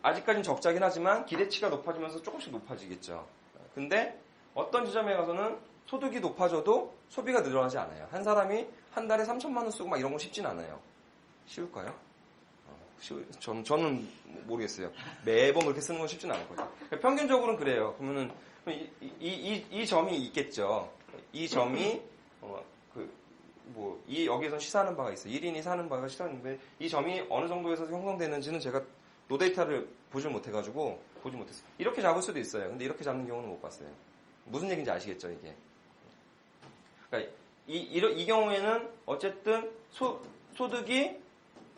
C: 아직까지는 적자긴 하지만 기대치가 높아지면서 조금씩 높아지겠죠. 근데 어떤 지점에 가서는 소득이 높아져도 소비가 늘어나지 않아요. 한 사람이 한 달에 3천만 원 쓰고 막 이런 건 쉽진 않아요. 쉬울까요? 저는 모르겠어요. 매번 그렇게 쓰는 건 쉽진 않을 거예요. 평균적으로는 그래요. 그러면은 이 점이 있겠죠. 이 점이 여기에서 시사하는 바가 있어요. 1인이 사는 바가 시사하는데 이 점이 어느 정도에서 형성되는지는 제가 노데이터를 보지 못했어요. 이렇게 잡을 수도 있어요. 근데 이렇게 잡는 경우는 못 봤어요. 무슨 얘기인지 아시겠죠, 이게? 그러니까 이 경우에는 어쨌든 소득이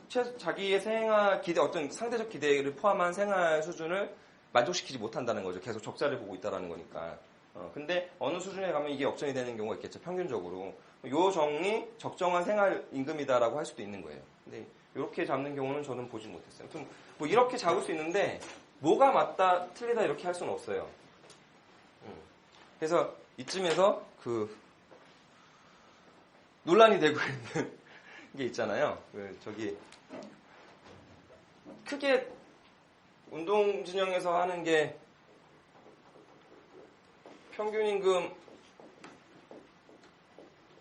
C: 자기의 생활 기대, 어떤 상대적 기대를 포함한 생활 수준을 만족시키지 못한다는 거죠. 계속 적자를 보고 있다는 거니까. 근데 어느 수준에 가면 이게 역전이 되는 경우가 있겠죠. 평균적으로. 요 정이 적정한 생활 임금이다라고 할 수도 있는 거예요. 근데 이렇게 잡는 경우는 저는 보지 못했어요. 아무튼 뭐 이렇게 잡을 수 있는데 뭐가 맞다 틀리다 이렇게 할 수는 없어요. 그래서 이쯤에서 논란이 되고 있는 게 있잖아요. 크게 운동진영에서 하는 게 평균임금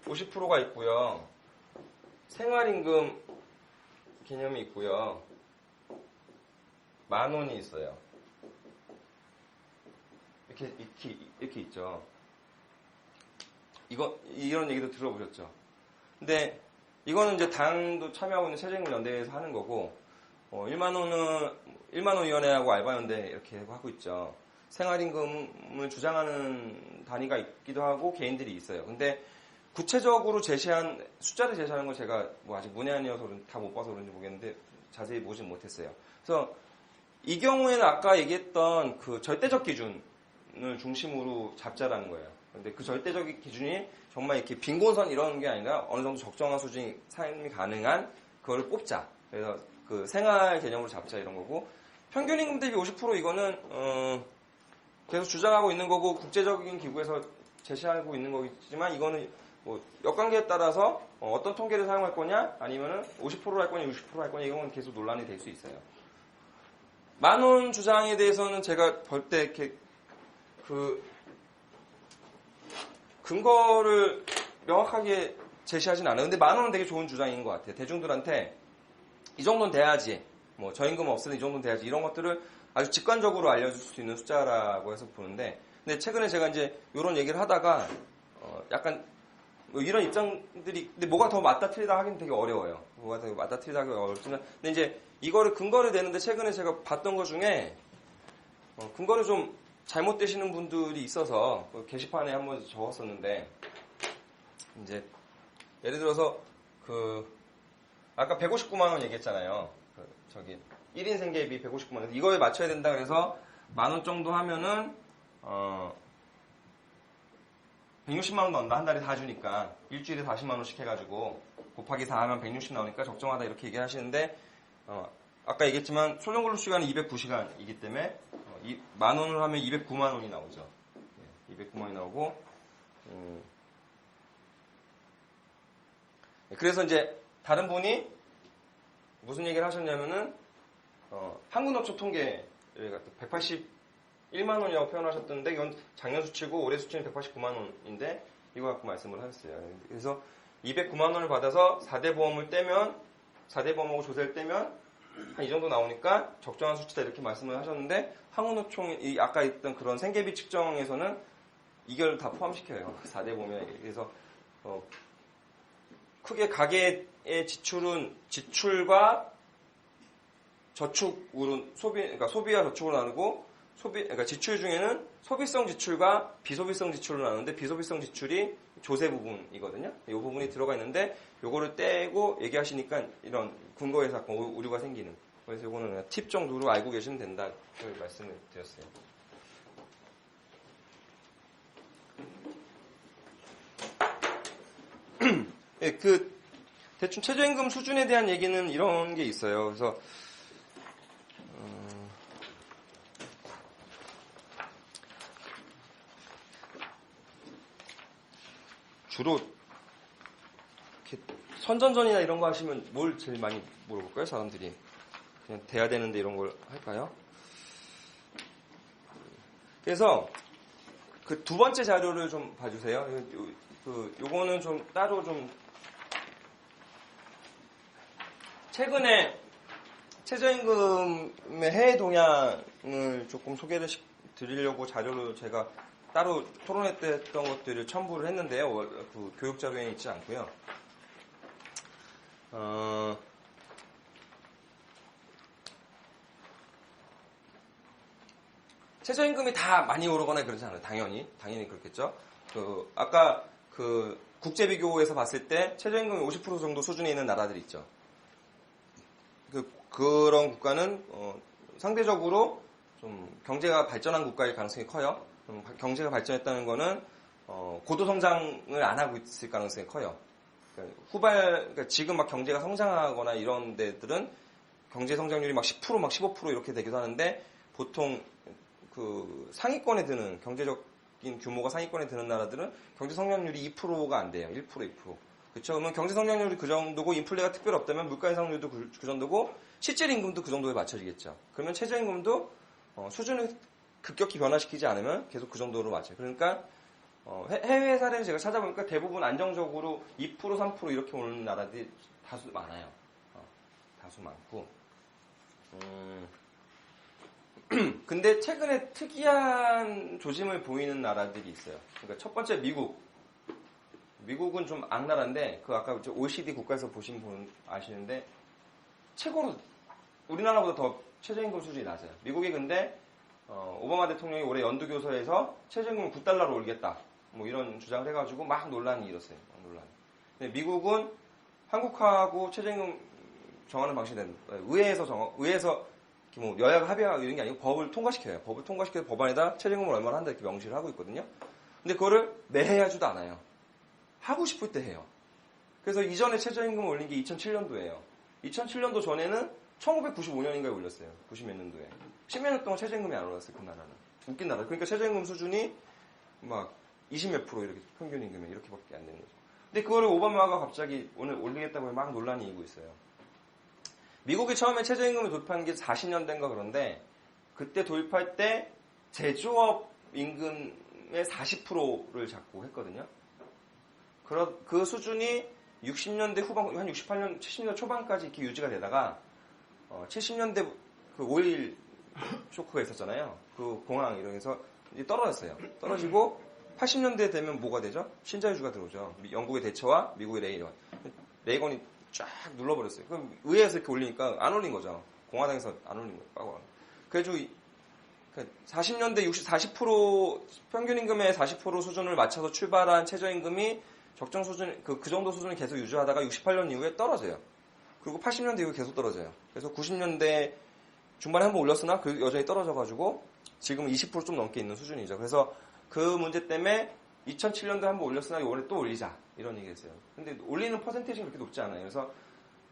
C: 50%가 있고요. 생활임금 개념이 있고요. 10,000원이 있어요. 이렇게 있죠. 이런 얘기도 들어보셨죠? 근데 이거는 이제 당도 참여하고 있는 최저임금연대에서 하는 거고, 1만 원 위원회하고 알바연대 이렇게 하고 있죠. 생활임금을 주장하는 단위가 있기도 하고 개인들이 있어요. 근데 구체적으로 숫자를 제시하는 건 제가 아직 문외한이어서 다 못 봐서 그런지 모르겠는데 자세히 보진 못했어요. 그래서 이 경우에는 아까 얘기했던 그 절대적 기준을 중심으로 잡자라는 거예요. 근데 그 절대적 기준이 정말 이렇게 빈곤선 이런 게 아니라 어느 정도 적정한 수준이 삶이 가능한 그거를 뽑자. 그래서 그 생활 개념으로 잡자 이런 거고, 평균임금 대비 50% 이거는 계속 주장하고 있는 거고 국제적인 기구에서 제시하고 있는 거겠지만 이거는 뭐 역관계에 따라서 어떤 통계를 사용할 거냐 아니면은 50%로 할 거냐 60%로 할 거냐 이건 계속 논란이 될 수 있어요. 10,000원 주장에 대해서는 제가 볼 때 이렇게 그 근거를 명확하게 제시하진 않아요. 근데 10,000원은 되게 좋은 주장인 것 같아요. 대중들한테 이 정도는 돼야지, 뭐 저임금 없으면 이 정도는 돼야지 이런 것들을 아주 직관적으로 알려줄 수 있는 숫자라고 해서 보는데, 근데 최근에 제가 이제 이런 얘기를 하다가 약간 뭐 이런 입장들이 근데 뭐가 더 맞다 틀리다 하긴 되게 어려워요. 뭐가 더 맞다 틀리다 하기 어렵지만, 근데 이제 이거를 근거를 대는데 최근에 제가 봤던 것 중에 근거를 좀 잘못되시는 분들이 있어서 게시판에 한번 적었었는데, 이제 예를 들어서 아까 159만 원 얘기했잖아요. 저기 1인 생계비 159만 원. 이거에 맞춰야 된다 그래서 10,000원 정도 하면은 160만 원 넣는다. 한 달에 다 주니까 일주일에 40만 원씩 해가지고 곱하기 4 하면 160 나오니까 적정하다 이렇게 얘기하시는데, 아까 얘기했지만 소정근로 시간은 209시간이기 때문에 10,000원을 하면 209만 원이 나오죠. 209만 원이 나오고, 그래서 이제 다른 분이 무슨 얘기를 하셨냐면은 한국노총 통계를 181만 원이라고 표현하셨던데, 이건 작년 수치고 올해 수치는 189만 원인데 이거 갖고 말씀을 하셨어요. 그래서 209만 원을 받아서 4대 보험을 떼면, 4대 보험하고 조세를 떼면 한 이 정도 나오니까 적정한 수치다 이렇게 말씀을 하셨는데, 한국노총이 아까 있던 그런 생계비 측정에서는 이걸 다 포함시켜요. 4대 보험에. 그래서 크게 가계의 지출은 지출과 저축으로 그러니까 소비와 저축으로 나누고, 그러니까 지출 중에는 소비성 지출과 비소비성 지출로 나누는데, 비소비성 지출이 조세 부분이거든요. 이 부분이 들어가 있는데 요거를 떼고 얘기하시니까 이런 근거에서 약간 오류가 생기는. 그래서 요거는 그냥 팁 정도로 알고 계시면 된다. 그 말씀을 드렸어요. 예, 대충 최저임금 수준에 대한 얘기는 이런 게 있어요. 그래서 주로 이렇게 선전전이나 이런 거 하시면 뭘 제일 많이 물어볼까요, 사람들이? 그냥 돼야 되는데 이런 걸 할까요? 그래서 그 두 번째 자료를 좀 봐주세요. 요거는 좀 따로 좀 최근에 최저임금의 해외 동향을 조금 소개를 드리려고 자료를 제가 따로 토론회 때 했던 것들을 첨부를 했는데요. 그 교육 자료에 있지 않고요. 최저임금이 다 많이 오르거나 그러지 않아요. 당연히 그렇겠죠. 아까 국제 비교에서 봤을 때 최저임금이 50% 정도 수준에 있는 나라들이 있죠. 그런 국가는 상대적으로 좀 경제가 발전한 국가일 가능성이 커요. 경제가 발전했다는 거는 고도 성장을 안 하고 있을 가능성이 커요. 그러니까 지금 막 경제가 성장하거나 이런 데들은 경제 성장률이 막 10% 막 15% 이렇게 되기도 하는데, 보통 그 상위권에 드는, 경제적인 규모가 상위권에 드는 나라들은 경제 성장률이 2%가 안 돼요. 1%, 2%. 그렇죠? 그러면 경제 성장률이 그 정도고 인플레가 특별히 없다면 물가 인상률도 그 정도고 실질 임금도 그 정도에 맞춰지겠죠. 그러면 최저임금도 수준을 급격히 변화시키지 않으면 계속 그 정도로 맞춰요. 그러니까 해외 사례를 제가 찾아보니까 대부분 안정적으로 2%, 3% 이렇게 오는 나라들이 다수 많아요. 다수 많고. 근데 최근에 특이한 조짐을 보이는 나라들이 있어요. 그러니까 첫 번째 미국은 좀 악나라인데, 아까 OECD 국가에서 보신 분 아시는데 최고로 우리나라보다 더 최저임금 수준이 낮아요. 미국이 근데 오바마 대통령이 올해 연두교서에서 최저임금을 $9로 올리겠다, 뭐 이런 주장을 해가지고 막 논란이 일었어요. 근데 미국은 한국하고 최저임금 정하는 방식이 의회에서 뭐 여야가 합의하고 이런 게 아니고 법을 통과시켜요. 법을 통과시켜서 법안에다 최저임금을 얼마나 한다 이렇게 명시를 하고 있거든요. 근데 그거를 매해 하지도 않아요. 하고 싶을 때 해요. 그래서 이전에 최저임금을 올린 게 2007년도예요. 2007년도 전에는 1995년인가에 올렸어요. 90몇 년도에. 10몇 년 동안 최저임금이 안 올랐어요, 그 나라는. 웃긴 나라. 그러니까 최저임금 수준이 막 20몇 프로 이렇게 평균 임금이 이렇게밖에 안 되는 거죠. 근데 그거를 오바마가 갑자기 오늘 올리겠다고 막 논란이 일고 있어요. 미국이 처음에 최저임금을 도입한 게 40년대인가 그런데 그때 도입할 때 제조업 임금의 40%를 잡고 했거든요. 그 수준이 60년대 후반, 한 68년, 70년 초반까지 이렇게 유지가 되다가 70년대 그 5.1 쇼크가 있었잖아요. 그 공황 이러면서 떨어졌어요. 떨어지고 80년대 되면 뭐가 되죠? 신자유주의가 들어오죠. 영국의 대처와 미국의 레이건. 레이건이 쫙 눌러버렸어요. 그럼 의회에서 이렇게 올리니까 안 올린 거죠. 공화당에서 안 올린 거예요. 그래가지고 40년대 40% 평균 임금의 40% 수준을 맞춰서 출발한 최저임금이 적정 수준, 그 정도 수준을 계속 유지하다가 68년 이후에 떨어져요. 그리고 80년대 이후에 계속 떨어져요. 그래서 90년대 중반에 한번 올렸으나 그 여전히 떨어져가지고 지금 20% 좀 넘게 있는 수준이죠. 그래서 그 문제 때문에 2007년도에 한번 올렸으나 이번에 또 올리자 이런 얘기했어요. 근데 올리는 퍼센테이지가 그렇게 높지 않아요. 그래서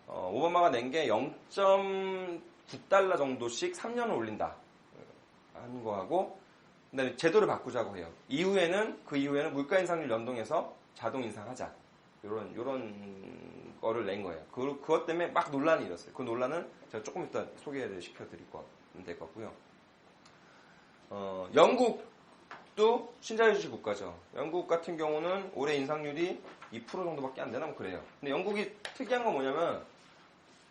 C: 오바마가 낸 게 0.9달러 정도씩 3년을 올린다 하는 거하고 그다음에 제도를 바꾸자고 해요. 그 이후에는 물가 인상률 연동해서 자동 인상하자 이런 거를 낸 거예요. 그것 때문에 막 논란이 일었어요. 그 논란은 제가 조금 이따 소개를 시켜드릴 거 될 것 같고요. 영국도 신자유주의 국가죠. 영국 같은 경우는 올해 인상률이 2% 정도밖에 안 되나 뭐 그래요. 근데 영국이 특이한 건 뭐냐면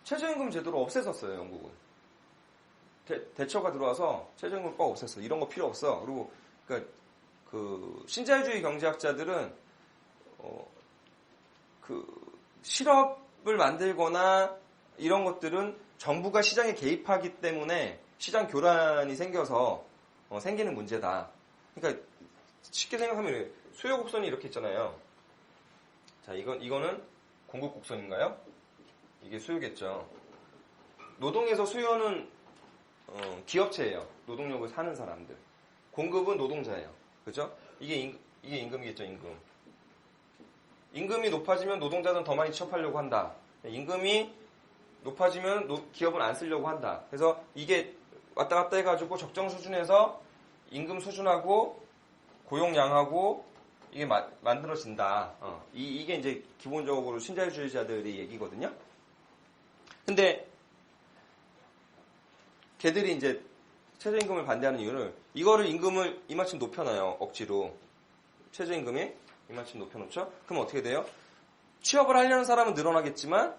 C: 최저임금 제도를 없애었어요. 영국은 대처가 들어와서 최저임금 꼭 없앴어. 이런 거 필요 없어. 그리고 그러니까 그 신자유주의 경제학자들은 그 실업을 만들거나 이런 것들은 정부가 시장에 개입하기 때문에 시장 교란이 생겨서 생기는 문제다. 그러니까 쉽게 생각하면 수요 곡선이 이렇게 있잖아요. 자, 이거는 공급 곡선인가요? 이게 수요겠죠. 노동에서 수요는 기업체예요. 노동력을 사는 사람들. 공급은 노동자예요. 그죠? 이게 임금이겠죠, 임금. 임금이 높아지면 노동자들은 더 많이 취업하려고 한다. 임금이 높아지면 기업은 안 쓰려고 한다. 그래서 이게 왔다 갔다 해가지고 적정 수준에서 임금 수준하고 고용량하고 이게 만들어진다. 이게 이제 기본적으로 신자유주의자들의 얘기거든요. 근데 걔들이 이제 최저임금을 반대하는 이유는 이거를 임금을 이만큼 높여놔요. 억지로. 최저임금이 이만큼 높여놓죠. 그럼 어떻게 돼요? 취업을 하려는 사람은 늘어나겠지만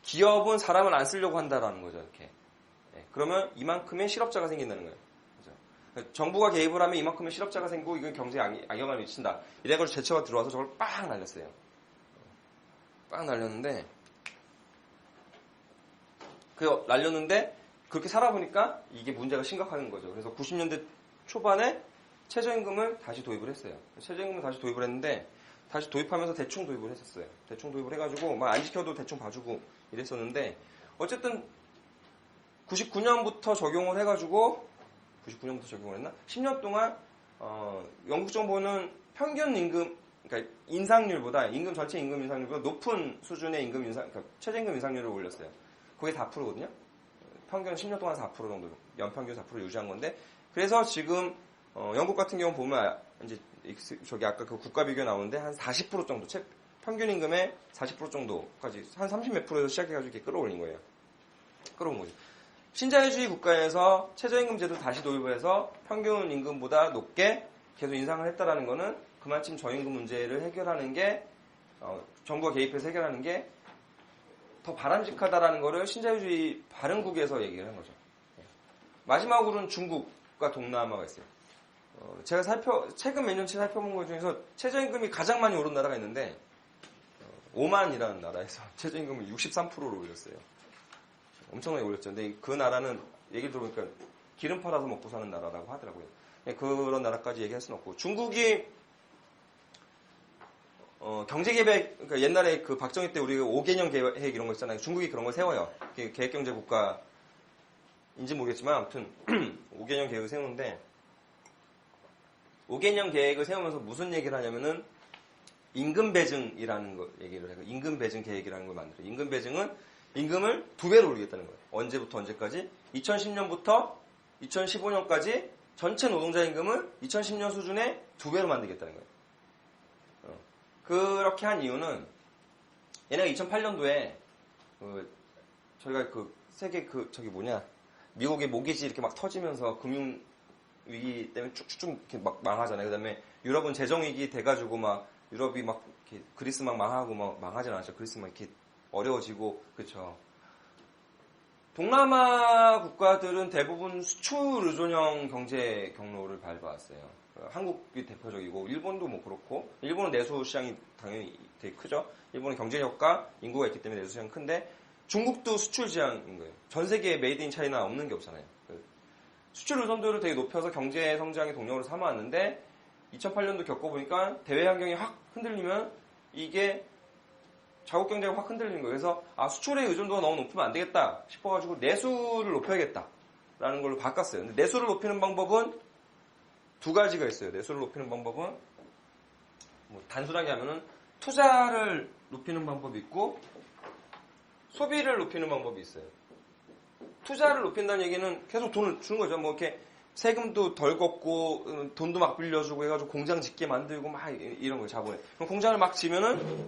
C: 기업은 사람을 안 쓰려고 한다라는 거죠. 이렇게. 네, 그러면 이만큼의 실업자가 생긴다는 거예요. 그죠? 정부가 개입을 하면 이만큼의 실업자가 생기고 이건 경제에 악영향을 미친다. 이래가지고 제처가 들어와서 저걸 빵 날렸어요. 빵 날렸는데 그렇게 살아보니까 이게 문제가 심각한 거죠. 그래서 90년대 초반에 최저임금을 다시 도입을 했어요. 최저임금을 다시 도입을 했는데 다시 도입하면서 대충 도입을 했었어요. 대충 도입을 해가지고 막 안 지켜도 대충 봐주고 이랬었는데 어쨌든 99년부터 적용을 해가지고 99년부터 적용을 했나? 10년 동안 영국 정부는 평균 임금 그러니까 인상률보다 임금 전체 임금 인상률보다 높은 수준의 임금 인상 그러니까 최저임금 인상률을 올렸어요. 그게 4%거든요. 평균 10년 동안 4% 정도 연평균 4% 유지한 건데 그래서 지금 영국 같은 경우 보면 이제 저기 아까 그 국가 비교 나오는데 한 40% 정도 평균 임금의 40% 정도까지 한 30몇 프로에서 시작해가지고 이렇게 끌어올린 거예요. 끌어온 거죠. 신자유주의 국가에서 최저임금 제도 다시 도입을 해서 평균 임금보다 높게 계속 인상을 했다라는 거는 그만큼 저임금 문제를 해결하는 게 정부가 개입해서 해결하는 게 더 바람직하다라는 거를 신자유주의 바른국에서 얘기를 한 거죠. 마지막으로는 중국과 동남아가 있어요. 제가 최근 몇 년치 살펴본 것 중에서 최저임금이 가장 많이 오른 나라가 있는데 오만이라는 나라에서 최저임금을 63%로 올렸어요. 엄청나게 올렸죠. 근데 그 나라는 얘기를 들어보니까 기름 팔아서 먹고 사는 나라라고 하더라고요. 그런 나라까지 얘기할 수는 없고 중국이 경제계획 그러니까 옛날에 그 박정희 때 우리가 5개년 계획 이런 거 있잖아요. 중국이 그런 걸 세워요. 계획경제 국가인지 모르겠지만 아무튼 5개년 계획을 세우는데 5개년 계획을 세우면서 무슨 얘기를 하냐면은 임금 배증이라는 거 얘기를 해요. 임금 배증 계획이라는 걸 만들어요. 임금 배증은 임금을 2배로 올리겠다는 거예요. 언제부터 언제까지? 2010년부터 2015년까지 전체 노동자 임금을 2010년 수준의 2배로 만들겠다는 거예요. 그렇게 한 이유는 얘네가 2008년도에 저희가 세계 미국의 모기지 이렇게 막 터지면서 금융 위기 때문에 쭉쭉쭉 이렇게 막 망하잖아요. 그다음에 유럽은 재정 위기 돼가지고 막 유럽이 막 이렇게 그리스 막 망하고 막 망하진 않았죠. 그리스 막 이렇게 어려워지고 그렇죠. 동남아 국가들은 대부분 수출 의존형 경제 경로를 밟아왔어요. 한국이 대표적이고 일본도 뭐 그렇고 일본은 내수 시장이 당연히 되게 크죠. 일본은 경제력과 인구가 있기 때문에 내수 시장이 큰데 중국도 수출 지향인 거예요. 전 세계에 메이드 인 차이나 없는 게 없잖아요. 수출 의존도를 되게 높여서 경제 성장의 동력으로 삼아왔는데 2008년도 겪어보니까 대외 환경이 확 흔들리면 이게 자국 경제가 확 흔들리는 거예요. 그래서 수출의 의존도가 너무 높으면 안 되겠다 싶어가지고 내수를 높여야겠다라는 걸로 바꿨어요. 근데 내수를 높이는 방법은 두 가지가 있어요. 내수를 높이는 방법은 뭐 단순하게 하면은 투자를 높이는 방법이 있고 소비를 높이는 방법이 있어요. 투자를 높인다는 얘기는 계속 돈을 주는 거죠. 뭐 이렇게 세금도 덜 걷고 돈도 막 빌려주고 해가지고 공장 짓게 만들고 막 이런 거예요. 자본에. 그럼 공장을 막 지면은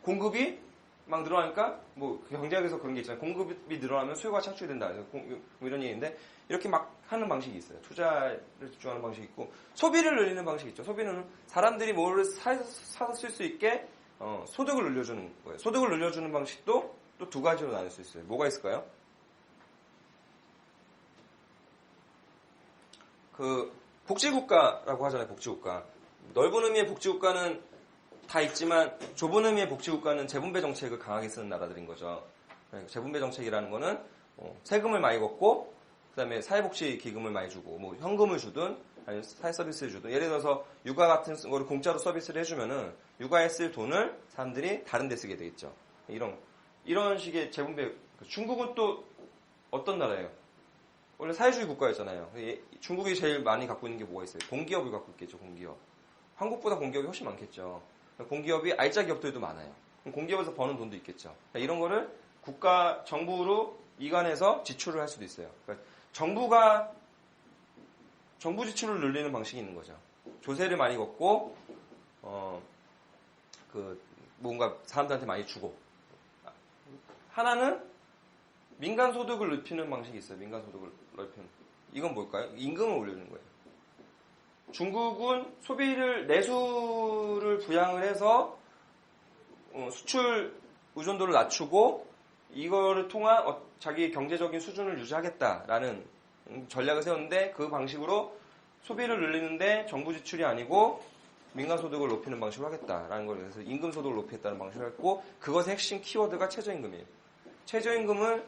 C: 공급이 막 늘어나니까 뭐 경제학에서 그런 게 있잖아요. 공급이 늘어나면 수요가 착취된다. 뭐 이런 얘기인데 이렇게 막 하는 방식이 있어요. 투자를 집중하는 방식이 있고 소비를 늘리는 방식이 있죠. 소비는 사람들이 뭐를 사서 쓸 수 있게 소득을 늘려주는 거예요. 소득을 늘려주는 방식도 또 두 가지로 나눌 수 있어요. 뭐가 있을까요? 복지국가라고 하잖아요. 복지국가. 넓은 의미의 복지국가는 다 있지만 좁은 의미의 복지국가는 재분배 정책을 강하게 쓰는 나라들인 거죠. 재분배 정책이라는 거는 세금을 많이 걷고 그다음에 사회복지 기금을 많이 주고 뭐 현금을 주든 아니면 사회 서비스를 주든 예를 들어서 육아 같은 거를 공짜로 서비스를 해주면은 육아에 쓸 돈을 사람들이 다른 데 쓰게 되겠죠. 이런 식의 재분배. 중국은 또 어떤 나라예요? 원래 사회주의 국가였잖아요. 중국이 제일 많이 갖고 있는 게 뭐가 있어요? 공기업을 갖고 있겠죠. 공기업. 한국보다 공기업이 훨씬 많겠죠. 공기업이 알짜 기업들도 많아요. 공기업에서 버는 돈도 있겠죠. 이런 거를 국가 정부로 이관해서 지출을 할 수도 있어요. 그러니까 정부 지출을 늘리는 방식이 있는 거죠. 조세를 많이 걷고 뭔가 사람들한테 많이 주고. 하나는 민간 소득을 높이는 방식이 있어요. 민간 소득을 넓히는. 이건 뭘까요? 임금을 올리는 거예요. 중국은 내수를 부양을 해서 수출 의존도를 낮추고 이거를 통한 자기 경제적인 수준을 유지하겠다라는 전략을 세웠는데 그 방식으로 소비를 늘리는데 정부 지출이 아니고 민간 소득을 높이는 방식으로 하겠다라는 걸 그래서 임금 소득을 높이겠다는 방식을 했고 그것의 핵심 키워드가 최저임금이에요. 최저임금을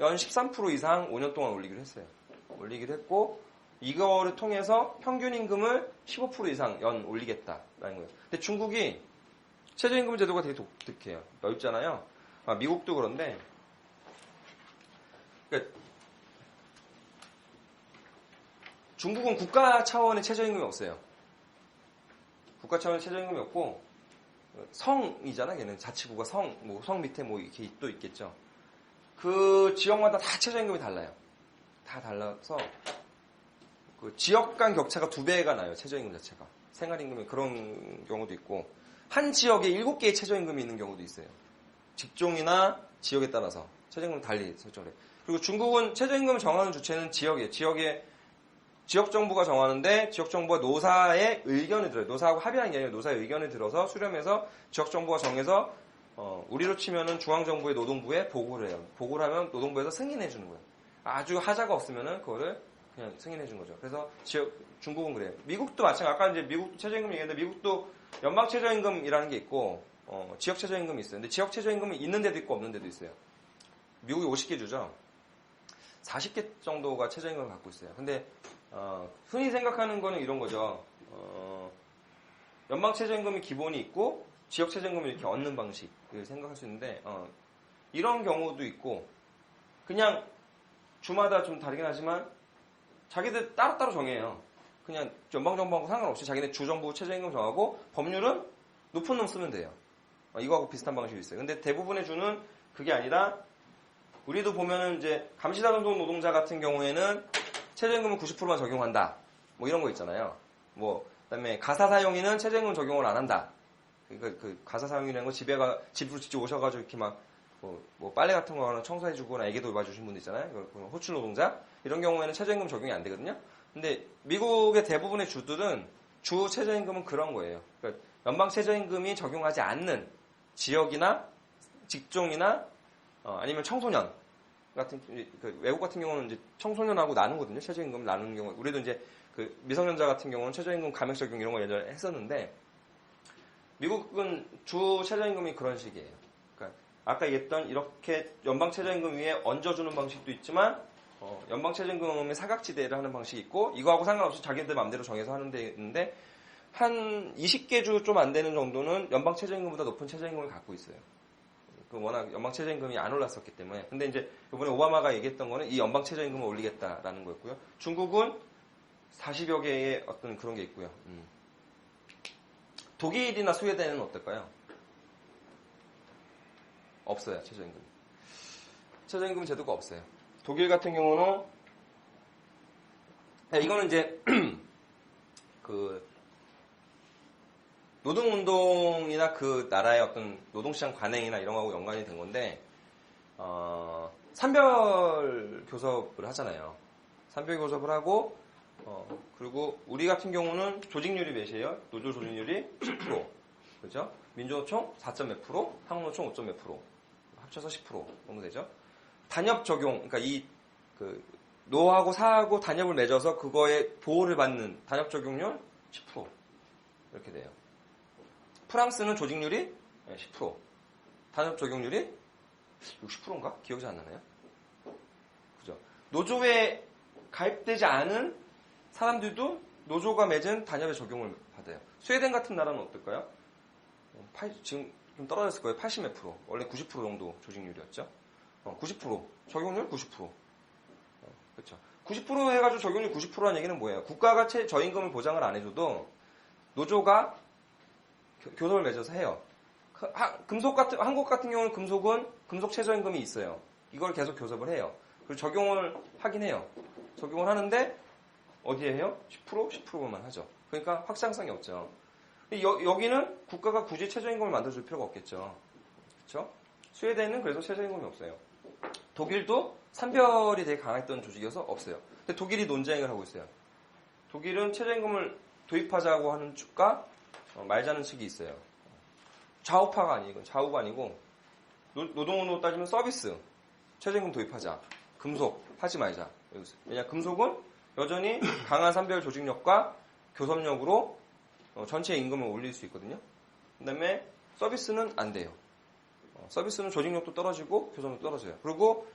C: 연 13% 이상 5년 동안 올리기로 했어요. 올리기로 했고 이거를 통해서 평균 임금을 15% 이상 연 올리겠다라는 거예요. 근데 중국이 최저임금 제도가 되게 독특해요. 넓잖아요. 미국도 그런데 그러니까 중국은 국가 차원의 최저임금이 없어요. 국가 차원의 최저임금이 없고 성이잖아. 걔는 자치구가 성 밑에 뭐 이렇게 또 있겠죠. 그 지역마다 다 최저임금이 달라요. 다 달라서 그 지역 간 격차가 2배가 나요. 최저임금 자체가. 생활임금이 그런 경우도 있고 한 지역에 7개의 최저임금이 있는 경우도 있어요. 직종이나 지역에 따라서 최저임금을 달리 설정을 해요. 그리고 중국은 최저임금을 정하는 주체는 지역이에요. 지역 정부가 정하는데 지역 정부가 노사의 의견을 들어요. 노사하고 합의하는 게 아니라 노사의 의견을 들어서 수렴해서 지역 정부가 정해서 우리로 치면은 중앙 정부의 노동부에 보고를 해요. 보고를 하면 노동부에서 승인해 주는 거예요. 아주 하자가 없으면은 그거를 그냥 승인해 준 거죠. 그래서 중국은 그래요. 미국도 마찬가지. 아까 이제 미국 최저임금 얘기했는데 미국도 연방 최저임금이라는 게 있고 지역 최저임금이 있어요. 근데 지역 최저임금이 있는 데도 있고 없는 데도 있어요. 미국이 50개 주죠. 40개 정도가 최저임금을 갖고 있어요. 근데 흔히 생각하는 거는 이런 거죠. 연방 최저임금이 기본이 있고 지역 최저임금을 이렇게 얻는 방식을 생각할 수 있는데 이런 경우도 있고 그냥 주마다 좀 다르긴 하지만 자기들 따로따로 정해요. 그냥 연방정부하고 상관없이 자기네 주정부 최저임금 정하고 법률은 높은 놈 쓰면 돼요. 이거하고 비슷한 방식이 있어요. 근데 대부분의 주는 그게 아니라 우리도 보면은 이제 감시사동동 노동자 같은 경우에는 최저임금은 90%만 적용한다. 뭐 이런 거 있잖아요. 뭐 그다음에 가사 사용인은 최저임금 적용을 안 한다. 그러니까 그 가사 사용이라는 거 집으로 직접 오셔가지고 이렇게 막 뭐 빨래 같은 거 청소해주거나 애기 돌봐주신 분들 있잖아요. 호출 노동자 이런 경우에는 최저임금 적용이 안 되거든요. 근데 미국의 대부분의 주들은 주 최저임금은 그런 거예요. 그러니까 연방 최저임금이 적용하지 않는 지역이나 직종이나 아니면 청소년 같은 그 외국 같은 경우는 이제 청소년하고 나누거든요. 최저임금 나누는 경우 우리도 이제 그 미성년자 같은 경우는 최저임금 감액 적용 이런 거 예전에 했었는데 미국은 주 최저임금이 그런 식이에요. 그러니까 아까 얘기했던 이렇게 연방 최저임금 위에 얹어주는 방식도 있지만 연방 최저임금의 사각지대를 하는 방식이 있고 이거하고 상관없이 자기들 마음대로 정해서 하는 데 있는데 한 20개 주 좀 안 되는 정도는 연방 최저임금보다 높은 최저임금을 갖고 있어요. 그 워낙 연방 최저임금이 안 올랐었기 때문에. 근데 이제 이번에 오바마가 얘기했던 거는 이 연방 최저임금을 올리겠다라는 거였고요. 중국은 40여 개의 어떤 그런 게 있고요. 독일이나 스웨덴은 어떨까요? 없어요, 최저임금. 최저임금 제도가 없어요. 독일 같은 경우는 이거는 이제 그 노동운동이나 그 나라의 어떤 노동시장 관행이나 이런 거하고 연관이 된 건데 산별 교섭을 하잖아요. 산별 교섭을 하고 그리고 우리 같은 경우는 조직률이 몇이에요? 노조 조직률이 10%. 그죠? 민주노총 4점 몇 프로, 한국노총 5점 몇 프로. 합쳐서 10% 정도 되죠. 단협 적용, 그러니까 그 노하고 사하고 단협을 맺어서 그거에 보호를 받는 단협 적용률 10% 이렇게 돼요. 프랑스는 조직률이 10%, 단협 적용률이 60%인가? 기억이 잘 안 나네요. 그죠? 노조에 가입되지 않은 사람들도 노조가 맺은 단협의 적용을 받아요. 스웨덴 같은 나라는 어떨까요? 지금 좀 떨어졌을 거예요. 80 몇 프로. 원래 90% 정도 조직률이었죠. 90% 적용률 90%. 그렇죠. 90% 해가지고 적용률 90%라는 얘기는 뭐예요? 국가가 저임금을 보장을 안 해줘도 노조가 교섭을 맺어서 해요. 한국 같은 경우는 금속 최저임금이 있어요. 이걸 계속 교섭을 해요. 그리고 적용을 하긴 해요. 적용을 하는데 어디에 해요? 10%? 10%만 하죠. 그러니까 확장성이 없죠. 여기는 국가가 굳이 최저임금을 만들어줄 필요가 없겠죠. 그렇죠? 스웨덴은 그래서 최저임금이 없어요. 독일도 산별이 되게 강했던 조직이어서 없어요. 근데 독일이 논쟁을 하고 있어요. 독일은 최저임금을 도입하자고 하는 측과 말자는 측이 있어요. 좌우파가 아니고 좌우가 아니고 노동으로 따지면 서비스 최저임금 도입하자. 금속 하지 말자. 왜냐 금속은 여전히 강한 산별 조직력과 교섭력으로 전체 임금을 올릴 수 있거든요. 그 다음에 서비스는 안 돼요. 서비스는 조직력도 떨어지고 교섭력도 떨어져요. 그리고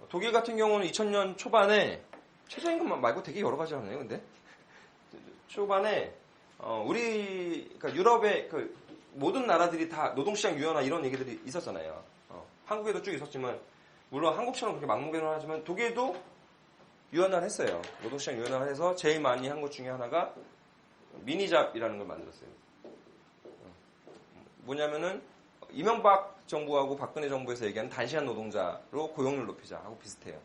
C: 독일 같은 경우는 2000년 초반에 최저임금 말고 되게 여러 가지 하네요. 근데 초반에 그러니까 유럽의 그 모든 나라들이 다 노동시장 유연화 이런 얘기들이 있었잖아요. 한국에도 쭉 있었지만 물론 한국처럼 그렇게 막무가내로 하지만 독일도 유연화를 했어요. 노동시장 유연화를 해서 제일 많이 한 것 중에 하나가 미니잡이라는 걸 만들었어요. 뭐냐면은 이명박 정부하고 박근혜 정부에서 얘기하는 단시간 노동자로 고용률 높이자 하고 비슷해요.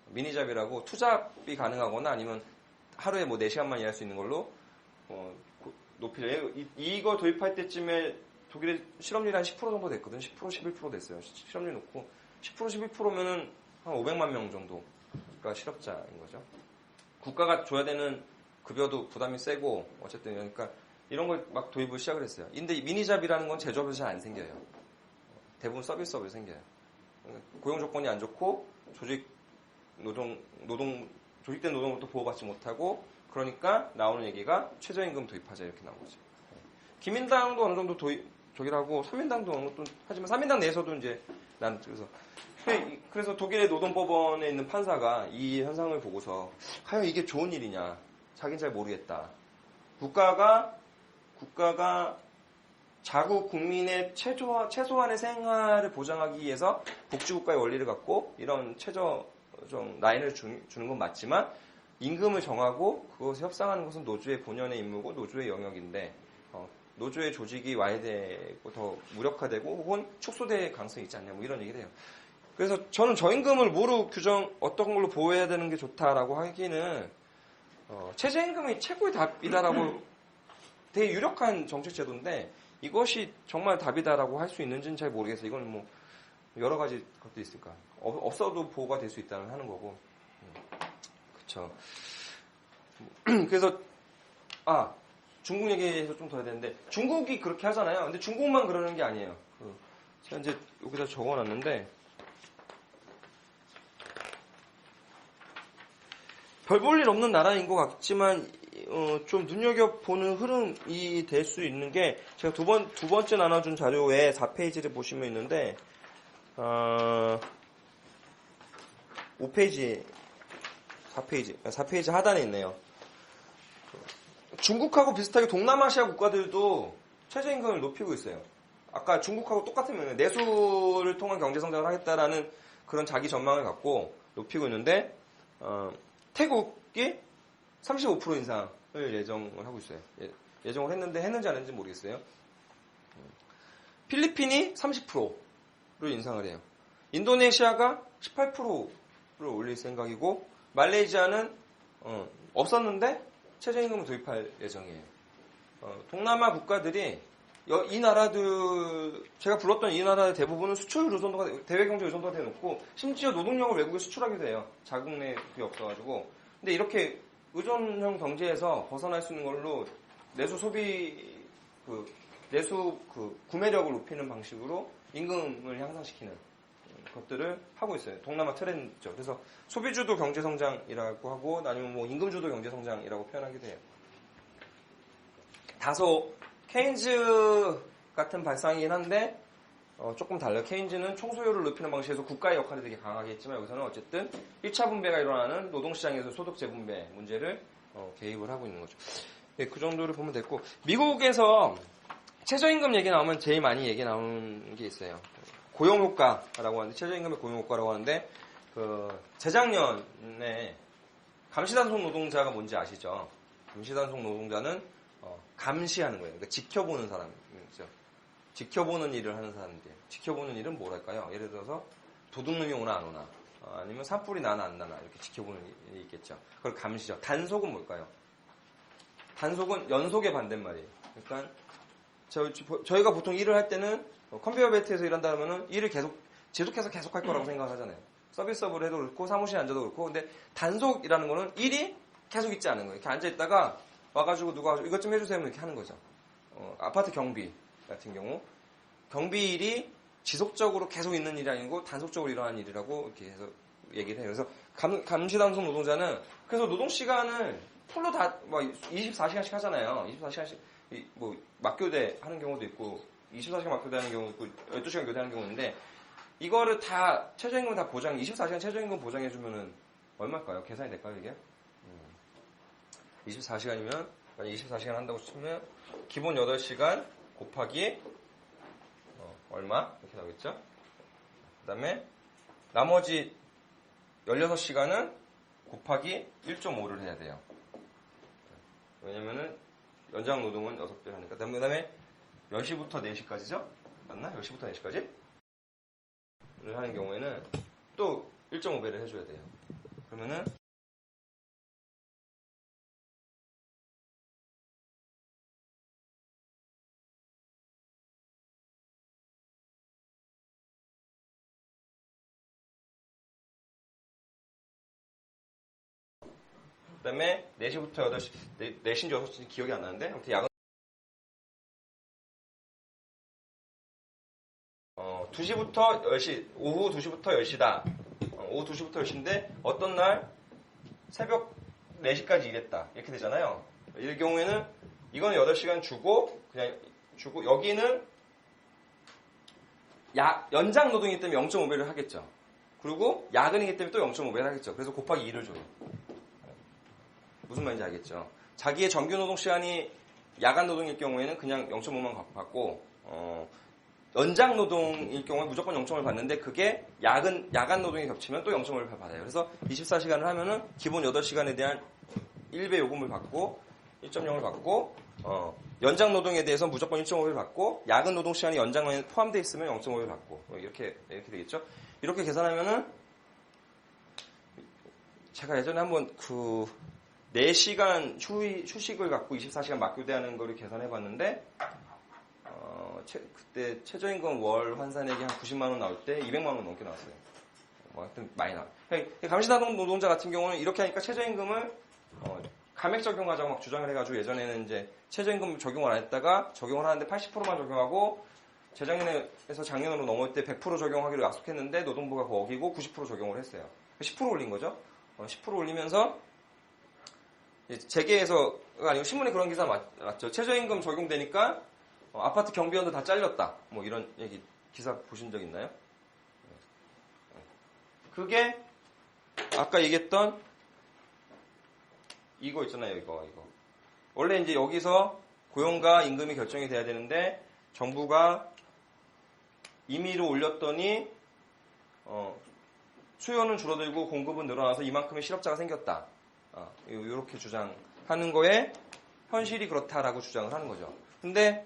C: 미니잡이라고 투잡이 가능하거나 아니면 하루에 뭐 4시간만 일할 수 있는 걸로 높이자. 이거 도입할 때쯤에 독일의 실업률이 한 10% 정도 됐거든. 10% 11% 됐어요. 실업률 높고 10% 11%면은 한 500만 명 정도가 실업자인 거죠. 국가가 줘야 되는 급여도 부담이 세고 어쨌든 그러니까 이런 걸 막 도입을 시작을 했어요. 근데 이 미니잡이라는 건 제조업에서 잘 안 생겨요. 대부분 서비스업에서 생겨요. 고용 조건이 안 좋고 조직된 노동으로도 보호받지 못하고 그러니까 나오는 얘기가 최저임금 도입하자 이렇게 나온 거죠. 기민당도 어느 정도 저기를 하고 삼민당도 어느 정도 하지만 삼민당 내에서도 이제 그래서 독일의 노동법원에 있는 판사가 이 현상을 보고서 과연 이게 좋은 일이냐 자기는 잘 모르겠다. 국가가 자국 국민의 최소한의 생활을 보장하기 위해서 복지국가의 원리를 갖고 이런 라인을 주는 건 맞지만 임금을 정하고 그것을 협상하는 것은 노조의 본연의 임무고 노조의 영역인데 노조의 조직이 와해되고 더 무력화되고 혹은 축소될 가능성이 있지 않냐 뭐 이런 얘기를 해요. 그래서 저는 저임금을 뭐로 어떤 걸로 보호해야 되는 게 좋다라고 하기는 최저임금이 최고의 답이다라고 되게 유력한 정책 제도인데 이것이 정말 답이다라고 할 수 있는지는 잘 모르겠어요. 이건 뭐 여러 가지 것도 있을까. 없어도 보호가 될 수 있다는 하는 거고. 그쵸. 그래서 중국 얘기에서 좀 더 해야 되는데 중국이 그렇게 하잖아요. 근데 중국만 그러는 게 아니에요. 제가 이제 여기다 적어놨는데 별 볼 일 없는 나라인 것 같지만 좀 눈여겨보는 흐름이 될 수 있는 게 제가 두 번째 나눠준 자료에 4페이지를 보시면 있는데 5페이지 4페이지 하단에 있네요. 중국하고 비슷하게 동남아시아 국가들도 최저임금을 높이고 있어요. 아까 중국하고 똑같은 면에 내수를 통한 경제성장을 하겠다라는 그런 자기 전망을 갖고 높이고 있는데 태국이 35% 인상을 예정을 하고 있어요. 예정을 했는지 안 했는지 모르겠어요. 필리핀이 30%를 인상을 해요. 인도네시아가 18%를 올릴 생각이고 말레이시아는 없었는데 최저임금을 도입할 예정이에요. 동남아 국가들이 이 나라들 제가 불렀던 이 나라의 대부분은 수출 의존도가 대외경제 의존도가 되어놓고 심지어 노동력을 외국에 수출하기도 해요. 자국 내 그게 없어가지고. 근데 이렇게 의존형 경제에서 벗어날 수 있는 걸로 내수 구매력을 높이는 방식으로 임금을 향상시키는 것들을 하고 있어요. 동남아 트렌드죠. 그래서 소비주도 경제성장이라고 하고 아니면 뭐 임금주도 경제성장이라고 표현하기도 해요. 다소 케인즈 같은 발상이긴 한데 조금 달라요. 케인즈는 총소요를 높이는 방식에서 국가의 역할이 되게 강하게 했지만 여기서는 어쨌든 1차 분배가 일어나는 노동시장에서 소득 재분배 문제를 개입을 하고 있는 거죠. 네, 그 정도를 보면 됐고 미국에서 최저임금 얘기 나오면 제일 많이 얘기 나오는 게 있어요. 고용효과라고 하는데 최저임금의 고용효과라고 하는데 재작년에 감시단속 노동자가 뭔지 아시죠? 감시단속 노동자는 감시하는 거예요. 그러니까 지켜보는 사람이죠. 지켜보는 일을 하는 사람들. 지켜보는 일은 뭐랄까요? 예를 들어서 도둑놈이 오나 안 오나, 아니면 산불이 나나 안 나나 이렇게 지켜보는 일이 있겠죠. 그걸 감시죠. 단속은 뭘까요? 단속은 연속의 반대말이에요. 그러니까 저희가 보통 일을 할 때는 컨베이어 벨트에서 일한다 하면은 일을 지속해서 계속 할 거라고 생각을 하잖아요. 서비스업을 해도 그렇고 사무실에 앉아도 그렇고. 근데 단속이라는 거는 일이 계속 있지 않은 거예요. 이렇게 앉아 있다가 와가지고 누가 와가지고 이것 좀 해주세요 이렇게 하는 거죠. 아파트 경비 같은 경우 경비 일이 지속적으로 계속 있는 일이 아니고 단속적으로 일어나는 일이라고 이렇게 해서 얘기를 해요. 그래서 감시단속 노동자는 그래서 노동시간을 풀로 다 24시간씩 하잖아요. 24시간씩 뭐 막교대 하는 경우도 있고 24시간 막교대 하는 경우도 있고 12시간 교대하는 경우도 있는데 이거를 다 최저임금 다 24시간 최저임금 보장해주면은 얼마일까요? 계산이 될까요 이게? 24시간이면 24시간 한다고 치면 기본 8시간 곱하기 얼마? 이렇게 나오겠죠? 그 다음에 나머지 16시간은 곱하기 1.5를 해야 돼요. 왜냐면은 연장 노동은 6배 하니까. 그 다음에 10시부터 4시까지죠? 맞나? 10시부터 4시까지? 를 하는 경우에는 또 1.5배를 해줘야 돼요. 그러면은 그 다음에 4시부터 8시, 4시인지 6시인지 기억이 안 나는데, 아무튼 야간, 2시부터 10시, 오후 2시부터 10시다. 오후 2시부터 10시인데, 어떤 날, 새벽 4시까지 일했다. 이렇게 되잖아요. 이 경우에는, 이건 8시간 주고, 여기는, 연장 노동이기 때문에 0.5배를 하겠죠. 그리고, 야근이기 때문에 또 0.5배를 하겠죠. 그래서 곱하기 2를 줘요. 무슨 말인지 알겠죠? 자기의 정규 노동 시간이 야간 노동일 경우에는 그냥 0.5만 받고, 연장 노동일 경우에 무조건 0.5를 받는데 그게 야간 노동이 겹치면 또 0.5를 받아요. 그래서 24시간을 하면은 기본 8시간에 대한 1배 요금을 받고, 1.0을 받고, 연장 노동에 대해서 무조건 1.5를 받고, 야근 노동 시간이 연장에 포함되어 있으면 0.5를 받고, 이렇게 되겠죠? 이렇게 계산하면은 제가 예전에 한번 4시간 휴식을 갖고 24시간 맞교대하는 거를 계산해 봤는데 그때 최저임금 월 환산액이 한 90만 원 나올 때 200만 원 넘게 나왔어요. 뭐 하여튼 많이 나와. 감시노동 노동자 같은 경우는 이렇게 하니까 최저임금을 감액 적용하자고 막 주장을 해가지고 예전에는 이제 최저임금 적용을 안 했다가 적용을 하는데 80%만 적용하고 재작년에서 작년으로 넘어올 때 100% 적용하기로 약속했는데 노동부가 그거 어기고 90% 적용을 했어요. 10% 올린 거죠. 10% 올리면서 재계에서가 아니고 신문에 그런 기사 맞죠. 최저임금 적용되니까 아파트 경비원도 다 잘렸다. 뭐 이런 얘기 기사 보신 적 있나요? 그게 아까 얘기했던 이거 있잖아요. 이거. 원래 이제 여기서 고용과 임금이 결정이 돼야 되는데 정부가 임의로 올렸더니 수요는 줄어들고 공급은 늘어나서 이만큼의 실업자가 생겼다. 이렇게 주장하는 거에 현실이 그렇다라고 주장을 하는 거죠. 근데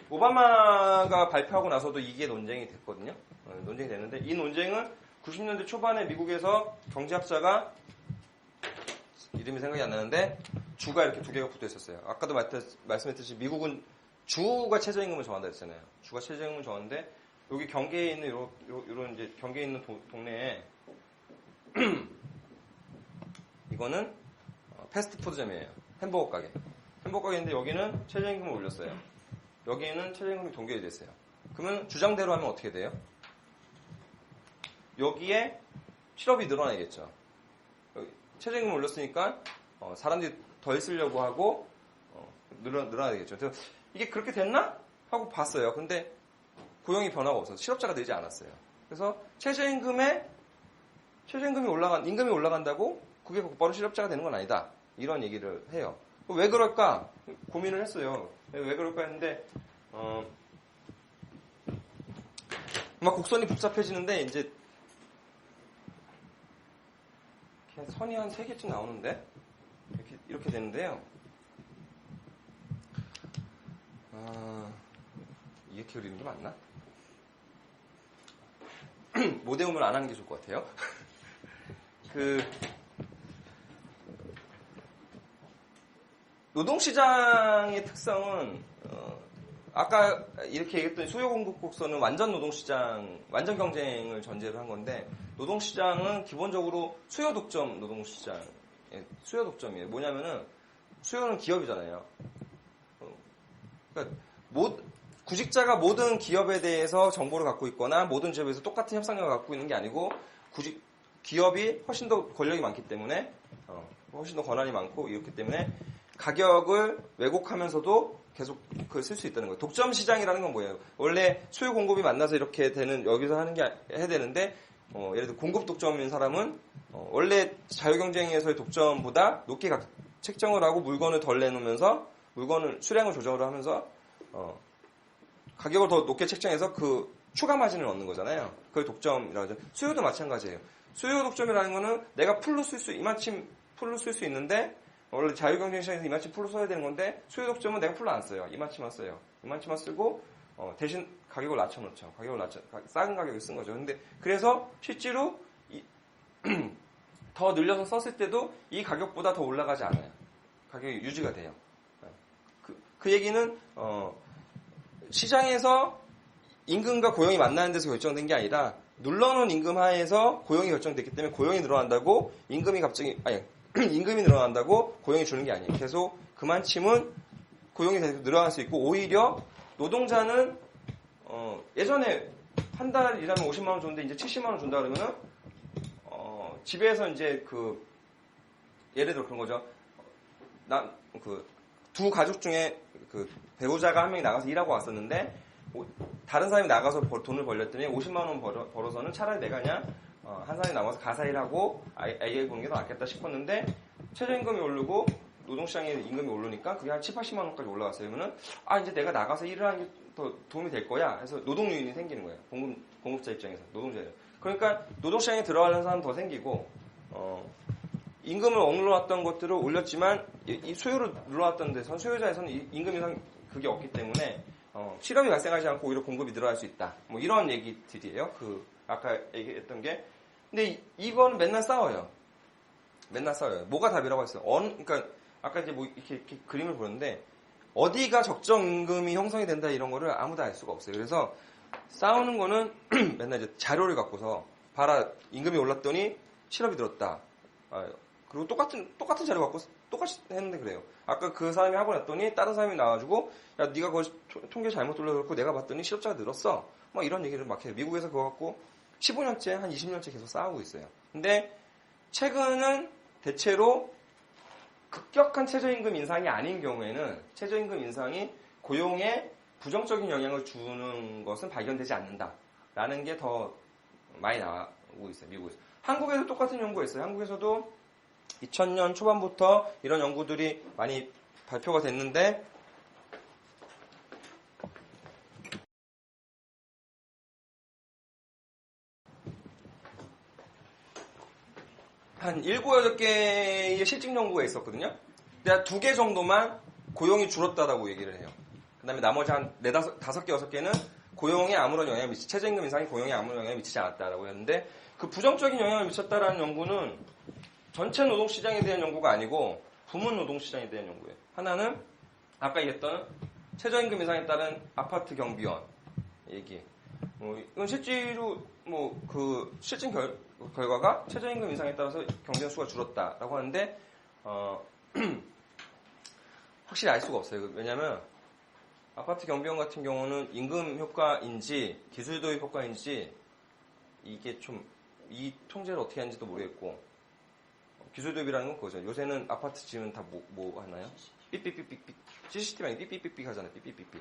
C: 오바마가 발표하고 나서도 이게 논쟁이 됐거든요. 논쟁이 됐는데 이 논쟁은 90년대 초반에 미국에서 경제학자가 이름이 생각이 안 나는데 주가 이렇게 2개가 붙어 있었어요. 아까도 말씀했듯이 미국은 주가 최저임금을 정한다 했잖아요. 주가 최저임금을 정하는데 여기 경계에 있는 요런 이제 경계에 있는 동네에 이거는 패스트푸드점이에요. 햄버거 가게인데 여기는 최저임금을 올렸어요. 여기에는 최저임금이 동결이 됐어요. 그러면 주장대로 하면 어떻게 돼요? 여기에 실업이 늘어나겠죠. 최저임금을 올렸으니까 사람들이 더 쓰려고 하고 늘어나야 되겠죠. 그래서 이게 그렇게 됐나? 하고 봤어요. 근데 고용이 변화가 없어서 실업자가 늘지 않았어요. 그래서 임금이 올라간다고 그게 바로 실업자가 되는 건 아니다. 이런 얘기를 해요. 왜 그럴까? 고민을 했어요. 왜 그럴까 했는데 막 곡선이 복잡해지는데 이제 선이 한 3개쯤 나오는데 이렇게 되는데요. 이렇게 그리는 게 맞나? 모대음을 안 하는 게 좋을 것 같아요. 노동시장의 특성은 아까 이렇게 얘기했던 수요 공급 곡선은 완전 노동시장, 완전 경쟁을 전제로 한 건데 노동시장은 기본적으로 수요 독점 노동시장, 수요 독점이에요. 뭐냐면은 수요는 기업이잖아요. 그러니까 구직자가 모든 기업에 대해서 정보를 갖고 있거나 모든 기업에서 똑같은 협상력을 갖고 있는 게 아니고 기업이 훨씬 더 권력이 많기 때문에 훨씬 더 권한이 많고 이렇기 때문에 가격을 왜곡하면서도 계속 그걸 쓸 수 있다는 거예요. 독점 시장이라는 건 뭐예요? 원래 수요 공급이 만나서 이렇게 되는 여기서 해야 되는데 예를 들어 공급 독점인 사람은 원래 자유경쟁에서의 독점보다 높게 책정을 하고 물건을 덜 내놓으면서 수량을 조정을 하면서 가격을 더 높게 책정해서 그 추가 마진을 얻는 거잖아요. 그걸 독점이라고 하죠. 수요도 마찬가지예요. 수요 독점이라는 거는 내가 이만큼 풀로 쓸 수 있는데 원래 자유경쟁 시장에서 이만큼 풀로 써야 되는 건데 수요 독점은 내가 풀로 안 써요. 이만큼만 써요. 이만큼만 쓰고 대신 가격을 낮춰놓죠. 작은 가격을 쓴 거죠. 근데 그래서 실제로 더 늘려서 썼을 때도 이 가격보다 더 올라가지 않아요. 가격이 유지가 돼요. 그 얘기는 시장에서 임금과 고용이 만나는 데서 결정된 게 아니라 눌러놓은 임금 하에서 고용이 결정됐기 때문에 고용이 늘어난다고 임금이 늘어난다고 고용이 주는 게 아니에요. 계속 그만큼은 고용이 계속 늘어날 수 있고 오히려 노동자는 예전에 한 달 일하면 50만 원 줬는데 이제 70만 원 준다 그러면은 집에서 이제 예를 들어 그런 거죠. 두 가족 중에 배우자가 한 명이 나가서 일하고 왔었는데 다른 사람이 나가서 돈을 벌렸더니 50만 원 벌어서는 차라리 내가 그냥 한 사람이 남아서 가사 일하고 아이 보는 게 더 낫겠다 싶었는데 최저임금이 오르고 노동시장의 임금이 오르니까 그게 한 7, 80만 원까지 올라갔어요. 그러면 이제 내가 나가서 일을 하는 게 더 도움이 될 거야 해서 노동요인이 생기는 거예요. 공급자 입장에서 노동자예요. 그러니까 노동시장에 들어가는 사람 더 생기고 임금을 억눌러놨던 것들을 올렸지만 이 수요를 눌러놨던 데선 수요자에서는 임금 인상 그게 없기 때문에 실업이 발생하지 않고 오히려 공급이 늘어날 수 있다. 뭐 이런 얘기들이에요. 아까 얘기했던 게. 근데 이건 맨날 싸워요. 맨날 싸워요. 뭐가 답이라고 했어요. 그러니까 아까 이제 뭐 이렇게 그림을 보는데 어디가 적정 임금이 형성이 된다 이런 거를 아무도 알 수가 없어요. 그래서 싸우는 거는 맨날 이제 자료를 갖고서 봐라 임금이 올랐더니 실업이 늘었다. 그리고 똑같은 자료 갖고 똑같이 했는데 그래요. 아까 그 사람이 하고 났더니 다른 사람이 나와가지고 야 네가 거기 통계 잘못 돌려놓고 내가 봤더니 실업자가 늘었어. 뭐 이런 얘기를 막 해요. 미국에서 그거 갖고 15년째 한 20년째 계속 싸우고 있어요. 근데 최근은 대체로 급격한 최저임금 인상이 아닌 경우에는 최저임금 인상이 고용에 부정적인 영향을 주는 것은 발견되지 않는다라는 게 더 많이 나오고 있어요. 미국에서. 한국에도 똑같은 연구가 있어요. 한국에서도 2000년 초반부터 이런 연구들이 많이 발표가 됐는데 한 7, 8개의 실증 연구가 있었거든요. 근데 2개 정도만 고용이 줄었다라고 얘기를 해요. 그 다음에 나머지 한 5개, 6개는 고용에 아무런 영향을 최저임금 인상이 고용에 아무런 영향을 미치지 않았다라고 했는데 그 부정적인 영향을 미쳤다라는 연구는 전체 노동시장에 대한 연구가 아니고 부문 노동시장에 대한 연구예요. 하나는 아까 얘기했던 최저임금 인상에 따른 아파트 경비원 얘기. 이건 실제로 그 실증 결과가 최저임금 인상에 따라서 경비원 수가 줄었다라고 하는데 확실히 알 수가 없어요. 왜냐하면 아파트 경비원 같은 경우는 임금 효과인지 기술 도입 효과인지 이게 좀 이 통제를 어떻게 하는지도 모르겠고 기술 도입이라는 건 그거죠. 요새는 아파트 지으면 다 뭐 하나요? 삐삐삐삐삐 CCTV 아니 삐삐삐삐 하잖아요. 삐삐삐삐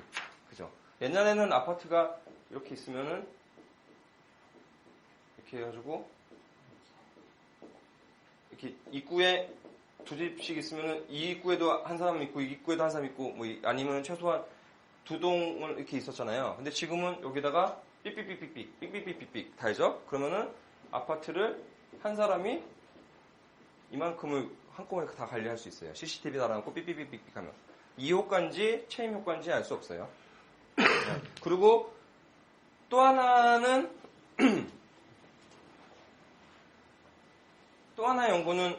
C: 그죠? 옛날에는 아파트가 이렇게 있으면은 이렇게 해가지고 이렇게 입구에 2집씩 있으면은 이 입구에도 한 사람 있고 이 입구에도 한 사람 있고 뭐 아니면 최소한 2동을 이렇게 있었잖아요. 근데 지금은 여기다가 삐삐삐삐삐 달죠? 그러면은 아파트를 한 사람이 이만큼을 한꺼번에 다 관리할 수 있어요. CCTV 달아놓고 삐삐삐삐 하면 이 효과인지 체임 효과인지 알 수 없어요. 그리고 또 하나는 또 하나의 연구는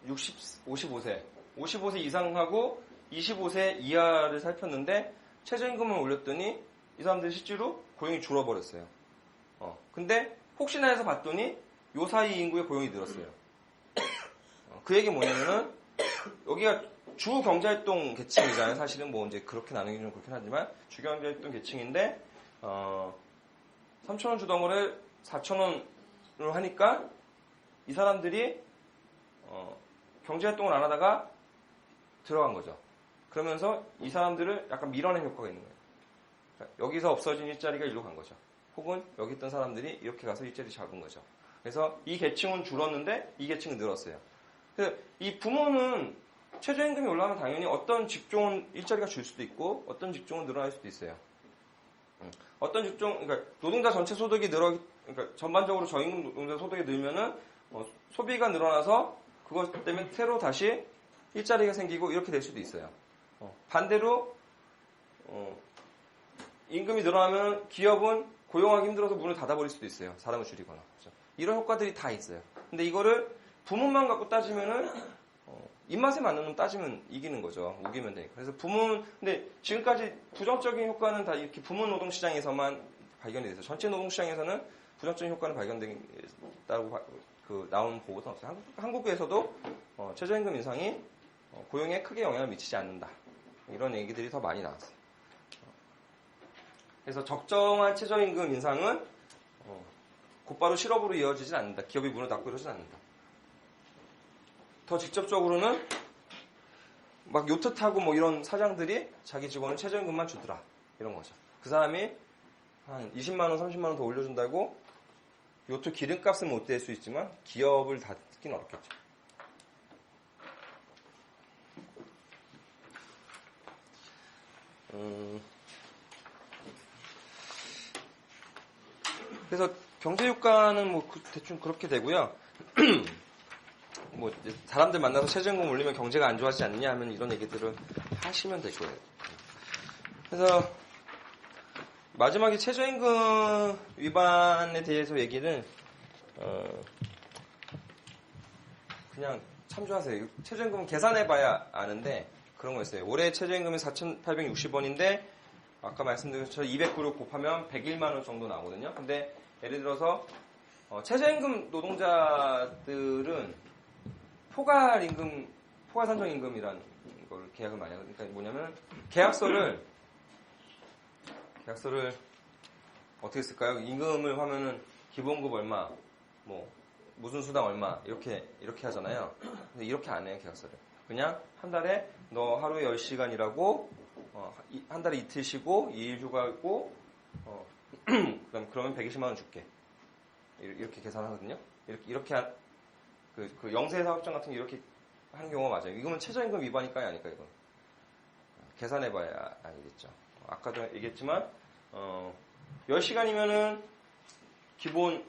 C: 55세 이상하고 25세 이하를 살폈는데 최저임금을 올렸더니 이 사람들이 실제로 고용이 줄어버렸어요. 근데 혹시나 해서 봤더니 요 사이 인구의 고용이 늘었어요. 그 얘기 뭐냐면은 여기가 주 경제활동 계층이잖아요. 사실은 뭐 이제 그렇게 나누기는 그렇긴 하지만 주 경제활동 계층인데 3,000원 주던 거를 4,000원으로 하니까 이 사람들이 경제활동을 안 하다가 들어간 거죠. 그러면서 이 사람들을 약간 밀어낸 효과가 있는 거예요. 그러니까 여기서 없어진 일자리가 일로 간 거죠. 혹은 여기 있던 사람들이 이렇게 가서 일자리 잡은 거죠. 그래서 이 계층은 줄었는데 이 계층은 늘었어요. 그래서 이 부모는 최저임금이 올라가면 당연히 어떤 직종은 일자리가 줄 수도 있고 어떤 직종은 늘어날 수도 있어요. 어떤 직종, 그러니까 노동자 전체 소득이 그러니까 전반적으로 저임금 노동자 소득이 늘면은 소비가 늘어나서 그것 때문에 새로 다시 일자리가 생기고 이렇게 될 수도 있어요. 반대로 임금이 늘어나면 기업은 고용하기 힘들어서 문을 닫아버릴 수도 있어요. 사람을 줄이거나. 그렇죠? 이런 효과들이 다 있어요. 근데 이거를 부문만 갖고 따지면은 입맛에 맞는 놈 따지면 이기는 거죠. 우기면 되니까. 그래서 근데 지금까지 부정적인 효과는 다 이렇게 부문 노동시장에서만 발견이 돼서 전체 노동시장에서는 부정적인 효과는 발견된다고 나온 보고는 없어요. 한국에서도 최저임금 인상이 고용에 크게 영향을 미치지 않는다. 이런 얘기들이 더 많이 나왔어요. 그래서 적정한 최저임금 인상은 곧바로 실업으로 이어지진 않는다. 기업이 문을 닫고 이러진 않는다. 더 직접적으로는 막 요트 타고 뭐 이런 사장들이 자기 직원은 최저임금만 주더라. 이런 거죠. 그 사람이 한 20만원, 30만원 더 올려준다고 요트 기름값은 못 댈 수 있지만 기업을 닫기는 어렵겠죠. 그래서 경제효과는 뭐 대충 그렇게 되고요. 뭐 사람들 만나서 최저임금 올리면 경제가 안 좋아지지 않느냐 하면 이런 얘기들을 하시면 될 거예요. 그래서 마지막에 최저임금 위반에 대해서 얘기는 그냥 참조하세요. 최저임금은 계산해봐야 아는데 그런 거 있어요. 올해 최저임금이 4,860원인데 아까 말씀드린 것처럼 209를 곱하면 101만 원 정도 나오거든요. 근데 예를 들어서 최저임금 노동자들은 포괄산정임금이라는 걸 계약을 많이 하거든요. 그러니까 뭐냐면 계약서를 어떻게 쓸까요? 임금을 하면은 기본급 얼마, 뭐 무슨 수당 얼마 이렇게 하잖아요. 근데 이렇게 안 해요, 계약서를. 그냥 한 달에 너 하루에 10시간 일하고 한 달에 이틀 쉬고 2일 휴가고 그러면 120만 원 줄게. 이렇게 계산하거든요. 이렇게 그 영세 사업장 같은 게 이렇게 하는 경우가 맞아요. 이거는 최저임금 위반일까요, 아닐까요, 이건? 계산해봐야 알겠죠. 아까도 얘기했지만 10시간이면은 기본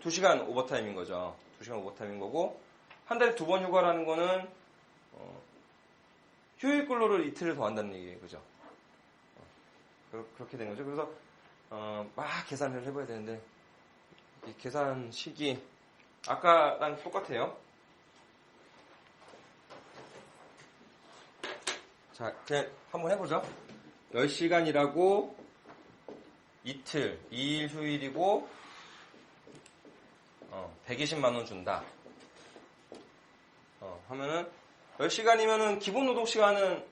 C: 2시간 오버타임인 거죠. 2시간 오버타임인 거고 한 달에 2번 휴가라는 거는 휴일 근로를 이틀을 더 한다는 얘기예요. 그죠? 그렇게 된 거죠. 그래서 막 계산을 해봐야 되는데 이 계산식이 아까랑 똑같아요. 자, 그냥 한번 해보죠. 10시간이라고 이틀, 2일 휴일이고 120만 원 준다. 하면은 10시간이면은 기본 노동 시간은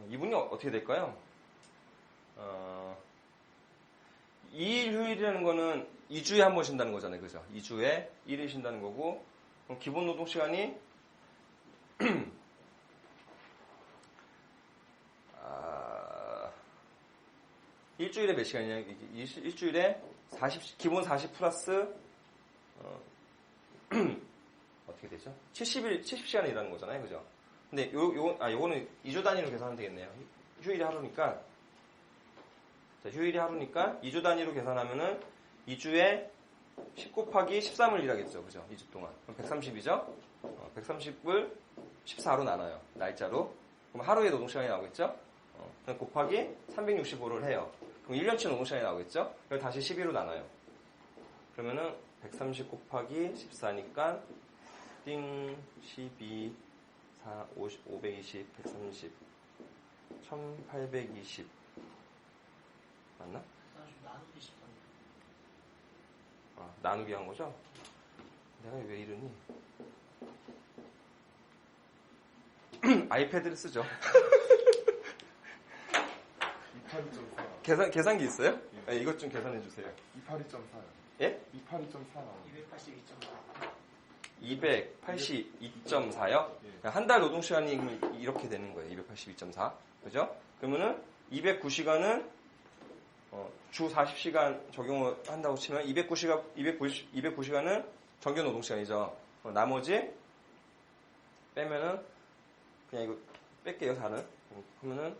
C: 이분이 어떻게 될까요? 2일 휴일이라는 거는 2주에 한 번 쉰다는 거잖아요. 그죠? 2주에 1일 쉰다는 거고 그럼 기본 노동 시간이 일주일에 몇 시간이냐? 일주일에 40, 기본 40 플러스 어떻게 되죠? 70시간 일하는 거잖아요. 그죠? 근데 요거는 2주 단위로 계산하면 되겠네요. 휴일이 하루니까. 자, 휴일이 하루니까 2주 단위로 계산하면은 2주에 10 곱하기 13을 일하겠죠. 그죠? 2주 동안. 그럼 130이죠? 130을 14로 나눠요. 날짜로. 그럼 하루에 노동시간이 나오겠죠? 그럼 곱하기 365를 해요. 그럼 1년치 노동시간이 나오겠죠? 그걸 다시 12로 나눠요. 그러면은 130 곱하기 14니까 띵 12 4 50 520 130 1820 맞나?
A: 나누기 싶었네.
C: 나누기 한 거죠? 내가 왜 이러니? 아이패드를 쓰죠.
E: 28.4.
C: 계산기 있어요? 네, 이것 좀 계산해 주세요.
E: 28.4요.
C: 예?
E: 28.4 나와요.
A: 282.4.
C: 282.4요? 한 달 노동시간이 이렇게 되는 거예요. 282.4. 그죠? 그러면은 209시간은 주 40시간 적용을 한다고 치면 209시간은 정규 노동시간이죠. 나머지 빼면은 그냥 이거 뺄게요. 4는. 그러면은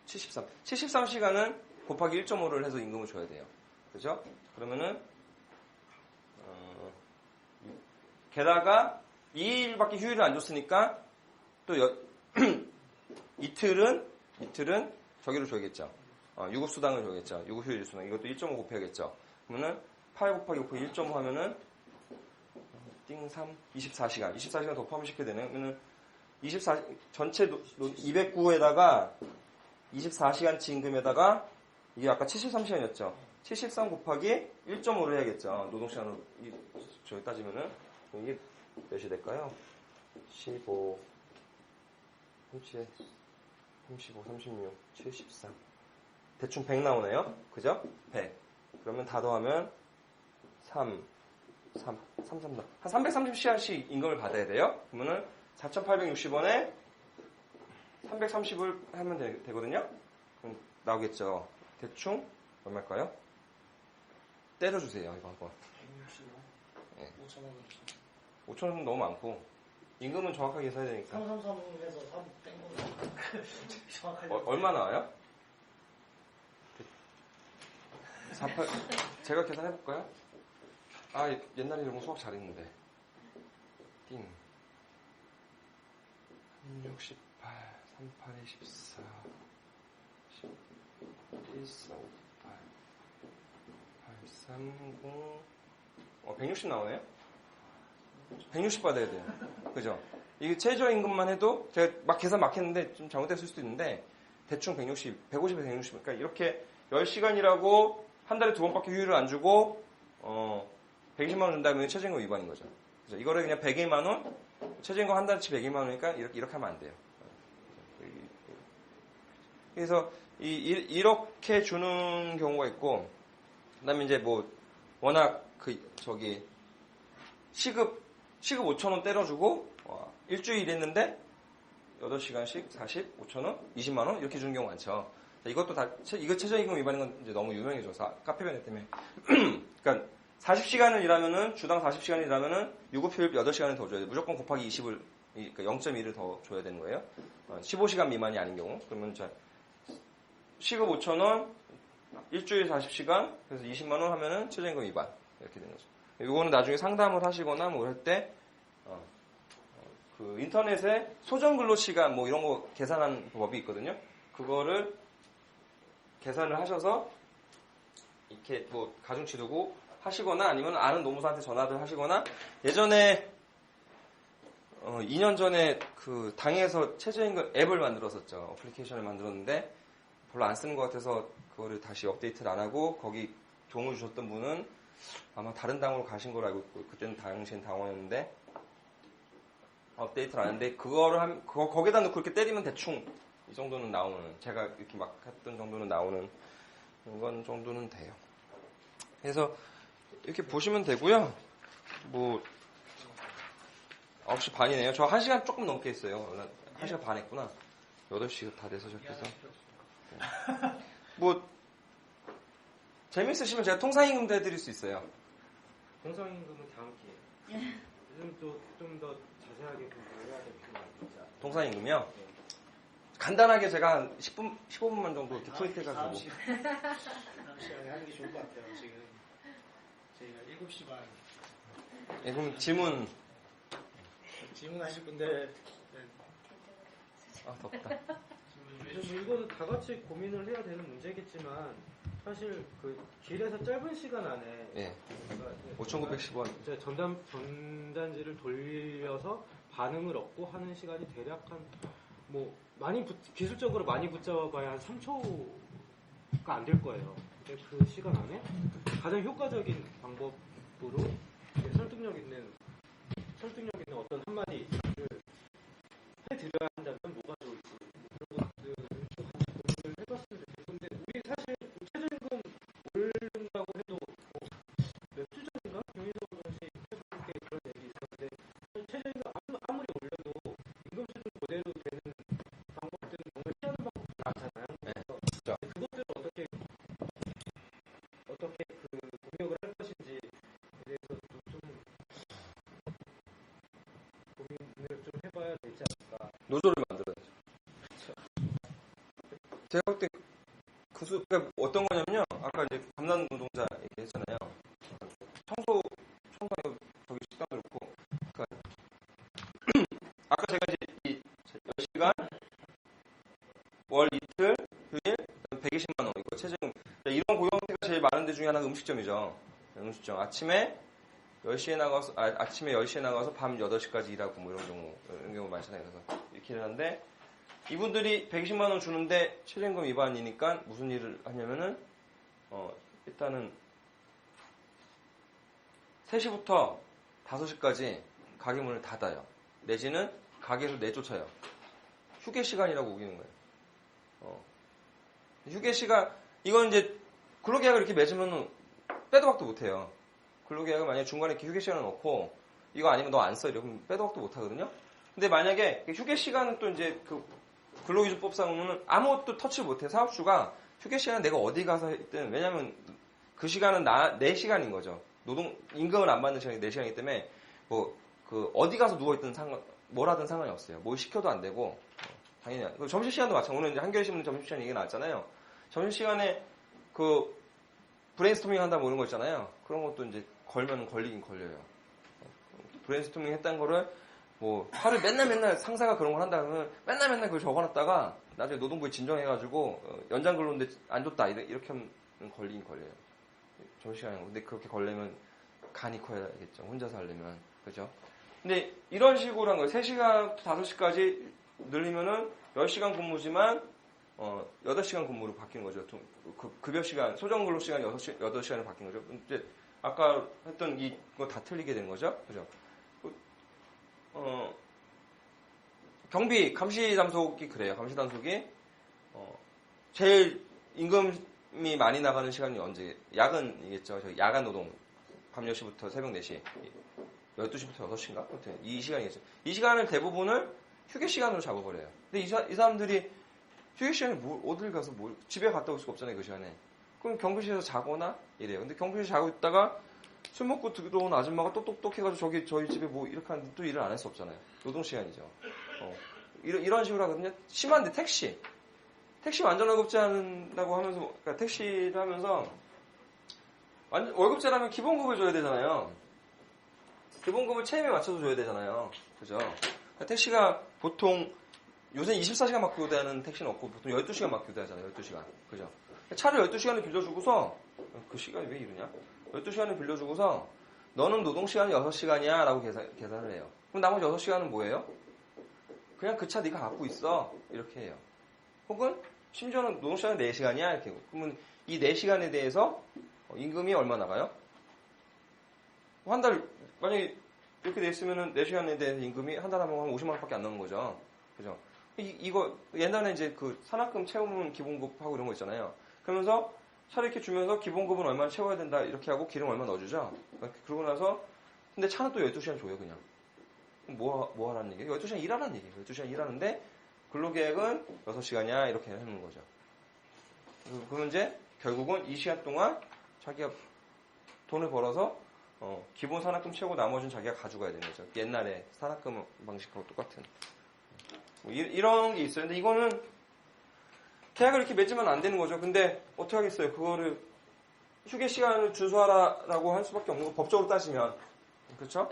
C: 73. 73시간은 곱하기 1.5를 해서 임금을 줘야 돼요. 그죠? 그러면은 게다가 2일밖에 휴일을 안 줬으니까 또 이틀은 저기로 줘야겠죠. 유급수당을 줘야겠죠. 유급휴일 수당. 이것도 1.5 곱해야겠죠. 그러면은 8 곱하기 5 1.5 하면은 띵 3, 24시간. 24시간 더 포함시켜야 되네. 그러면은 전체 209에다가 24시간치 임금에다가 이게 아까 73시간이었죠. 73 곱하기 1.5를 해야겠죠. 노동시간으로 저기 따지면은 이게 몇이 될까요? 15, 35, 36, 73. 대충 100 나오네요. 그죠? 100. 그러면 다 더하면 3, 한 330시간씩 임금을 받아야 돼요. 그러면은 4,860원에 330을 하면 되거든요. 그럼 나오겠죠. 대충 얼마일까요? 때려주세요. 이거 한번.
A: 160원.
C: 네.
A: 5,000원.
C: 5,000원 너무 많고 임금은 정확하게 계산해야 되니까.
A: 333에서 3 땡거. 정확하게.
C: 얼마 나와요? 48. 제가 계산해볼까요? 옛날에 이런 거 수학 잘했는데. 띵. 68, 38에 14, 11, 4, 58, 830, 160 나오네요? 160 받아야 돼요. 그죠? 이게 최저임금만 해도, 제가 막 계산 막 했는데 좀 잘못됐을 수도 있는데, 대충 160, 150에서 160. 그러니까 이렇게 10시간이라고 한 달에 2번밖에 휴일을 안 주고, 120만원 준다면 최저임금 위반인 거죠. 그죠? 이거를 그냥 102만원, 최저임금 한 달치 102만원이니까 이렇게 하면 안 돼요. 그래서 이렇게 주는 경우가 있고, 그 다음에 이제 뭐, 워낙 시급 5,000원 때려주고, 일주일 했는데, 8시간씩 40, 5,000원, 20만원 이렇게 주는 경우 많죠. 이것도 이거 최저임금 위반인 건 이제 너무 유명해져서, 카페베네 때문에. 그러니까 40시간을 일하면은, 주당 40시간을 일하면은, 유급휴일 8시간을 더 줘야 돼요. 무조건 곱하기 20을, 그러니까 0.1을 더 줘야 되는 거예요. 15시간 미만이 아닌 경우. 그러면 시급 5,000원, 일주일 40시간, 그래서 20만원 하면은 최저임금 위반. 이렇게 되는 거죠. 이거는 나중에 상담을 하시거나 뭐 할 때, 인터넷에 소정근로시간 뭐 이런 거 계산하는 법이 있거든요. 그거를 계산을 하셔서, 이렇게 뭐 가중치 두고 하시거나 아니면 아는 노무사한테 전화를 하시거나, 예전에, 2년 전에 그 당에서 최저임금 앱을 만들었었죠. 어플리케이션을 만들었는데, 별로 안 쓰는 것 같아서 그거를 다시 업데이트를 안 하고, 거기 도움을 주셨던 분은 아마 다른 당으로 가신 걸로 알고 있고, 그때는 당신 당원이었는데, 업데이트를 안 했는데, 거기다 넣고 이렇게 때리면 대충 이 정도는 나오는, 제가 이렇게 막 했던 정도는 나오는, 이건 정도는 돼요. 그래서 이렇게 보시면 되고요. 뭐, 9시 반이네요. 저 1시간 조금 넘게 했어요. 1시간 반 했구나. 8시 다 돼서 시작해서. 뭐, 재밌으시면 제가 통상임금도 해드릴 수 있어요.
D: 통상임금은 다음 기회에. 요즘 또 좀 더 자세하게 공부해야 될 필요가 있죠.
C: 통상임금이요? 간단하게 제가 한 10분, 15분만 정도 이렇게 프린트해가지고.
A: 다음 시간에 하는 게 좋을 것 같아요. 지금 저희가 7시 반.
C: 예, 그럼
A: 질문하실 분들.
C: 덥다.
D: 이거는 다 같이 고민을 해야 되는 문제겠지만 사실 그 길에서 짧은 시간 안에
C: 예. 5,910원.
D: 전단지를 돌려서 반응을 얻고 하는 시간이 대략 뭐 기술적으로 많이 붙잡아봐야 한 3초가 안 될 거예요. 근데 그 시간 안에 가장 효과적인 방법으로 설득력 있는 어떤 한마디를 해드려야 한다면 뭐가 좋을지 그런 것들을 좀 같이 고민을 해봤으면 좋겠는데 우리 사실 최저임금 오른다고 해도 몇 주 전인가 경희서 당시 최저임금 그런 얘기 있었는데 최저임금 아무리 올려도 임금 수준 그대로 되는 방법들은 정말 피하는 방법이 많잖아요. 그래서 그것들을 어떻게 공격을 할 것인지에 대해서 좀 고민을 좀 해봐야 되지 않을까.
C: 노조를 만들어야죠. 제가 볼 때 그러니까 어떤 거냐면요. 아까 이제 감난 노동자 얘기했잖아요. 청소하고 저기 식당도 그렇고. 그러니까 아까 제가 이제 10시간, 월 이틀, 휴일, 120만 원 이거 최저임금. 이런 고용 형태가 제일 많은 데 중에 하나가 음식점이죠. 음식점. 아침에 10시에 나가서 밤 8시까지 일하고 뭐 이런 경우 많잖아요. 그래서 이렇게 일하는데 이분들이 120만 원 주는데 최저임금 위반이니까 무슨 일을 하냐면은 일단은 3시부터 5시까지 가게 문을 닫아요. 내지는 가게에서 내쫓아요. 휴게 시간이라고 우기는 거예요. 휴게 시간 이건 이제 근로계약을 이렇게 맺으면 빼도 박도 못 해요. 근로계약을 만약에 중간에 이렇게 휴게 시간을 넣고 이거 아니면 너 안 써 이러면 빼도 박도 못 하거든요. 근데 만약에 휴게 시간은 또 이제 그 근로기준법상으로는 아무것도 터치를 못 해. 사업주가 휴게 시간은 내가 어디 가서 했든 왜냐면 그 시간은 내 시간인 거죠. 임금을 안 받는 시간이 내 시간이기 때문에 어디 가서 누워있든 뭘 하든 상관이 없어요. 뭘 시켜도 안 되고 당연히 점심시간도 마찬가지로 오늘 이제 한겨레신문 점심시간 얘기 나왔잖아요. 점심시간에 브레인스토밍 한다 뭐 이런 거 있잖아요. 그런 것도 이제 걸면 걸리긴 걸려요. 브레인스토밍 했다는 거를 뭐 하루 맨날 상사가 그런 걸 한다 그러면 맨날 그걸 적어놨다가 나중에 노동부에 진정해가지고 연장 근로인데 안 줬다 이렇게 하면 걸리긴 걸려요. 점심시간에. 근데 그렇게 걸리면 간이 커야겠죠. 혼자서 하려면. 그죠? 근데 이런 식으로 한 거예요. 3시간, 5시까지 늘리면은 10시간 근무지만 8시간 근무로 바뀌는 거죠. 급여 시간, 소정 근로 시간이 8시간으로 바뀐 거죠. 이제 아까 했던 이거 다 틀리게 된 거죠. 그죠? 경비, 감시 단속이 그래요. 감시 단속이 제일 임금이 많이 나가는 시간이 언제? 야근이겠죠. 저희 야간 노동. 밤 10시부터 새벽 4시. 12시부터 6시인가? 아무튼 이 시간이겠죠. 이 시간을 대부분을 휴게 시간으로 잡아버려요. 근데 이 사람들이 휴게 시간에 어딜 가서 집에 갔다 올 수가 없잖아요, 그 시간에. 그럼 경비실에서 자거나 이래요. 근데 경비실에 자고 있다가 술 먹고 들어온 아줌마가 똑똑똑 해가지고 저희 집에 이렇게 하는데 또 일을 안 할 수 없잖아요. 노동시간이죠. 이런 식으로 하거든요. 심한데 택시 완전 월급제 한다고 하면서, 그러니까 택시를 하면서 월급제라면 기본급을 줘야 되잖아요. 기본급을 체임에 맞춰서 줘야 되잖아요. 그죠? 그러니까 택시가 보통 요새 24시간 막 교대하는 택시는 없고 보통 12시간 막 교대하잖아요. 12시간. 그죠? 차를 12시간을 빌려주고서 그 시간이 왜 이러냐? 12시간을 빌려주고서 너는 노동시간이 6시간이야 라고 계산을 해요. 그럼 나머지 6시간은 뭐예요? 그냥 그 차 네가 갖고 있어. 이렇게 해요. 혹은 심지어는 노동시간은 4시간이야. 이렇게. 그러면 이 4시간에 대해서 임금이 얼마 나가요? 한 달, 만약에 이렇게 돼 있으면은 4시간에 대해서 임금이 한 달 하면 한 50만 원밖에 안 나오는 거죠. 그죠? 이거 옛날에 이제 그 산학금 채우면 기본급하고 이런 거 있잖아요. 그러면서 차를 이렇게 주면서 기본급은 얼마나 채워야 된다 이렇게 하고 기름 얼마 넣어주죠. 그러고 나서 근데 차는 또 12시간 줘요 그냥. 뭐 하라는 얘기예요? 12시간 일하라는 얘기예요. 12시간 일하는데 근로계획은 6시간이야 이렇게 하는 거죠. 그러면 이제 결국은 이 시간 동안 자기가 돈을 벌어서 기본 산학금 채우고 나머지는 자기가 가져가야 되는 거죠. 옛날에 산학금 방식하고 똑같은. 이런 게 있어요. 근데 이거는 계약을 이렇게 맺으면 안 되는 거죠. 근데 어떻게 하겠어요? 그거를 휴게 시간을 준수하라고 할 수밖에 없는 거 법적으로 따지면. 그렇죠?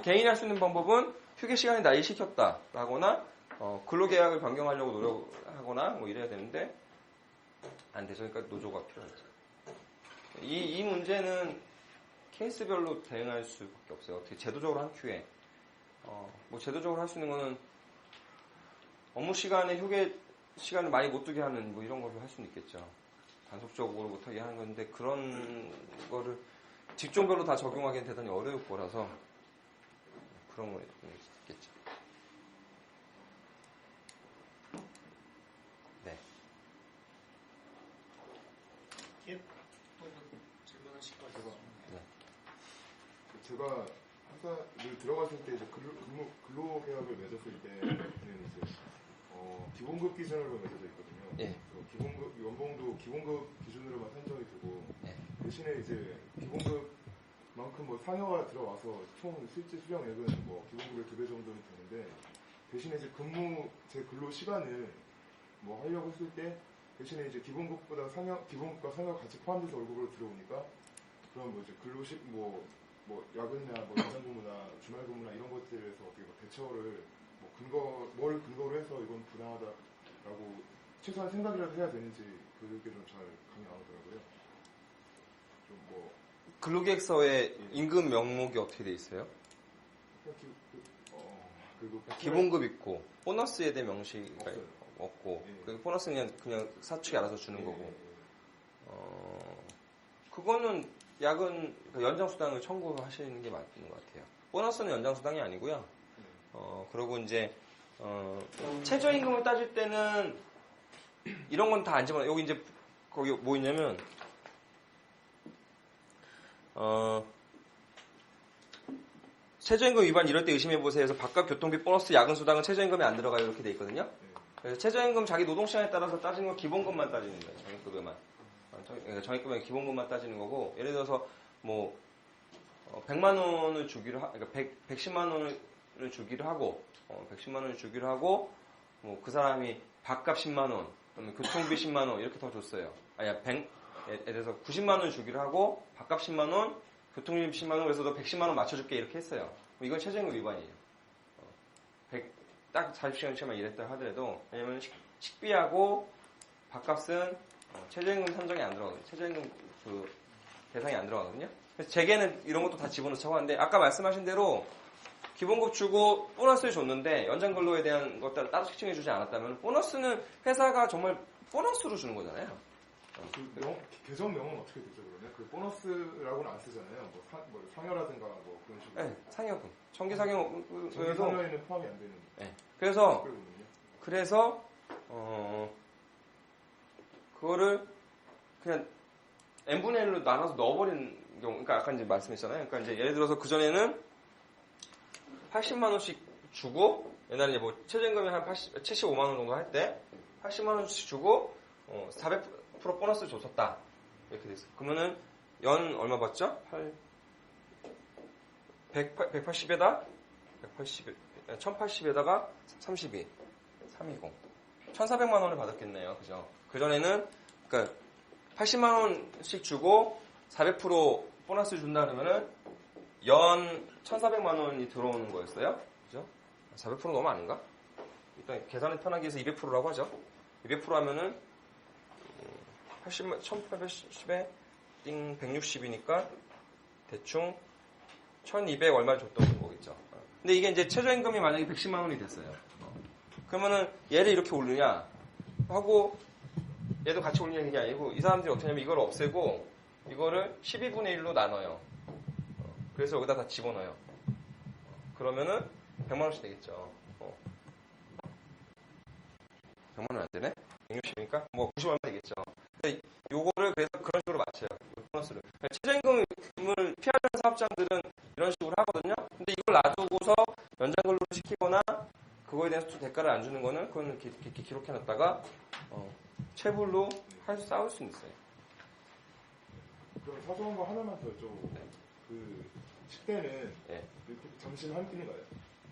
C: 개인이 할 수 있는 방법은 휴게 시간에 날이시켰다라거나 근로계약을 변경하려고 노력하거나 뭐 이래야 되는데 안 되죠. 그러니까 노조가 필요하죠. 이 문제는 케이스별로 대응할 수밖에 없어요. 어떻게 제도적으로 한 큐에 뭐 제도적으로 할 수 있는 거는 업무 시간에 휴게 시간을 많이 못 두게 하는 뭐 이런 걸로 할 수는 있겠죠. 단속적으로 못하게 하는 건데 그런 거를 직종별로 다 적용하기는 대단히 어려울 거라서 그런 거 있겠죠. 네.
A: 예? 또 질문하실 거 있어요?
C: 네.
E: 제가 회사를 들어갔을 때 이제 근로계약을 맺었을 때는 이제 기본급 기준으로 맺어져 있거든요.
C: 예.
E: 기본급 연봉도 기본급 기준으로만 산정이 되고
C: 예.
E: 대신에 이제 기본급만큼 뭐 상여가 들어와서 총 실제 수령액은 뭐 기본급의 2배 정도는 되는데 대신에 이제 제 근로 시간을 뭐 하려고 했을 때 대신에 이제 기본급과 상여가 같이 포함돼서 월급으로 들어오니까 그럼 뭐 이제 뭐 야근이나 뭐 연장근무나 주말근무나 이런 것들에서 어떻게 뭐 대처를 뭘 근거로 해서 이건 부당하다라고 최소한 생각이라도 해야 되는지 그게 좀 잘 감이 안 오더라고요. 좀 뭐
C: 근로계획서에 임금 명목이 어떻게 돼 있어요? 기본급 있고 보너스에 대한 명시가 없고 그 보너스는 그냥 사측이 알아서 주는 거고 그거는 야근 연장수당을 청구하시는 게 맞는 것 같아요. 보너스는 연장수당이 아니고요. 그리고 이제 최저임금을 따질 때는 이런 건 다 안 집어넣어요. 여기 이제 거기 뭐 있냐면 최저임금 위반 이럴 때 의심해보세요 해서 바깥 교통비 보너스 야근수당은 최저임금에 안 들어가요 이렇게 돼 있거든요. 그래서 최저임금 자기 노동시간에 따라서 따지는 건 기본급만 따지는 거예요. 정액급에만. 정액급에 기본급만 따지는 거고 예를 들어서 뭐 100만 원을 주기로 그러니까 110만 원을 주기로 하고 110만 원을 주기로 하고 뭐 그 사람이 밥값 10만 원 그러면 교통비 10만 원 이렇게 더 줬어요. 예를 들어서 90만 원 주기로 하고 밥값 10만 원 교통비 10만 원 그래서 너 110만 원 맞춰줄게 이렇게 했어요. 이건 최저임금 위반이에요. 딱 40시간씩만 일했다 하더라도 왜냐면 식비하고 밥값은 최저임금 산정이 안 들어가거든요. 최저임금 그 대상이 안 들어가거든요. 그래서 재계는 이런 것도 다 집어넣자고 하는데 아까 말씀하신 대로 기본급 주고 보너스를 줬는데 연장 근로에 대한 것들을 따로 책정해 주지 않았다면 보너스는 회사가 정말 보너스로 주는 거잖아요.
E: 계정명은 어떻게 되죠 그러면? 그 보너스라고는 안 쓰잖아요. 뭐 상여라든가 뭐 그런 식으로.
C: 네, 상여금. 정기 상여금에도
E: 상여에는 포함이 안 되는.
C: 네. 그래서
E: 거군요.
C: 그거를 그냥 n분의 1로 나눠서 넣어버리는 경우, 그러니까 아까 이제 말씀했잖아요. 그러니까 이제 예를 들어서 그 전에는 80만 원씩 주고 옛날에 이제 뭐 최저임금이 한 75만 원 정도 할 때 80만 원씩 주고 400% 보너스 줬었다 이렇게 됐어요. 그러면은 연 얼마 받죠? 1080에다가 32, 320, 1,400만 원을 받았겠네요. 그죠? 그 전에는 그러니까 80만 원씩 주고 400% 보너스 준다 그러면은 연 1,400만 원이 들어오는 거였어요. 그죠? 400% 너무 아닌가? 일단 계산을 편하게 해서 200%라고 하죠. 200% 하면은 1810에 띵 160이니까 대충 1200 얼마 줬던 거겠죠. 근데 이게 이제 최저임금이 만약에 110만 원이 됐어요. 그러면은 얘를 이렇게 올리냐 하고 얘도 같이 올리냐 그게 아니고 이 사람들이 어떻게 하냐면 이걸 없애고 이거를 12분의 1로 나눠요. 그래서 여기다 다 집어넣어요. 그러면은 100만 원씩 되겠죠. 100만 원 안 되네? 160이니까 뭐 90 얼마 되겠죠. 요거를 그래서 그런 식으로 맞춰요. 보너스를. 최저임금을 피하려는 사업장들은 이런 식으로 하거든요. 근데 이걸 놔두고서 연장근로를 시키거나 그거에 대해서 또 대가를 안 주는 거는 그건 이렇게 기록해놨다가 체불로 싸울 수 있어요.
E: 그럼 사소한 거 하나만 더 여쭤보고 그 10대는 이렇게 잠시 한 끼인가요?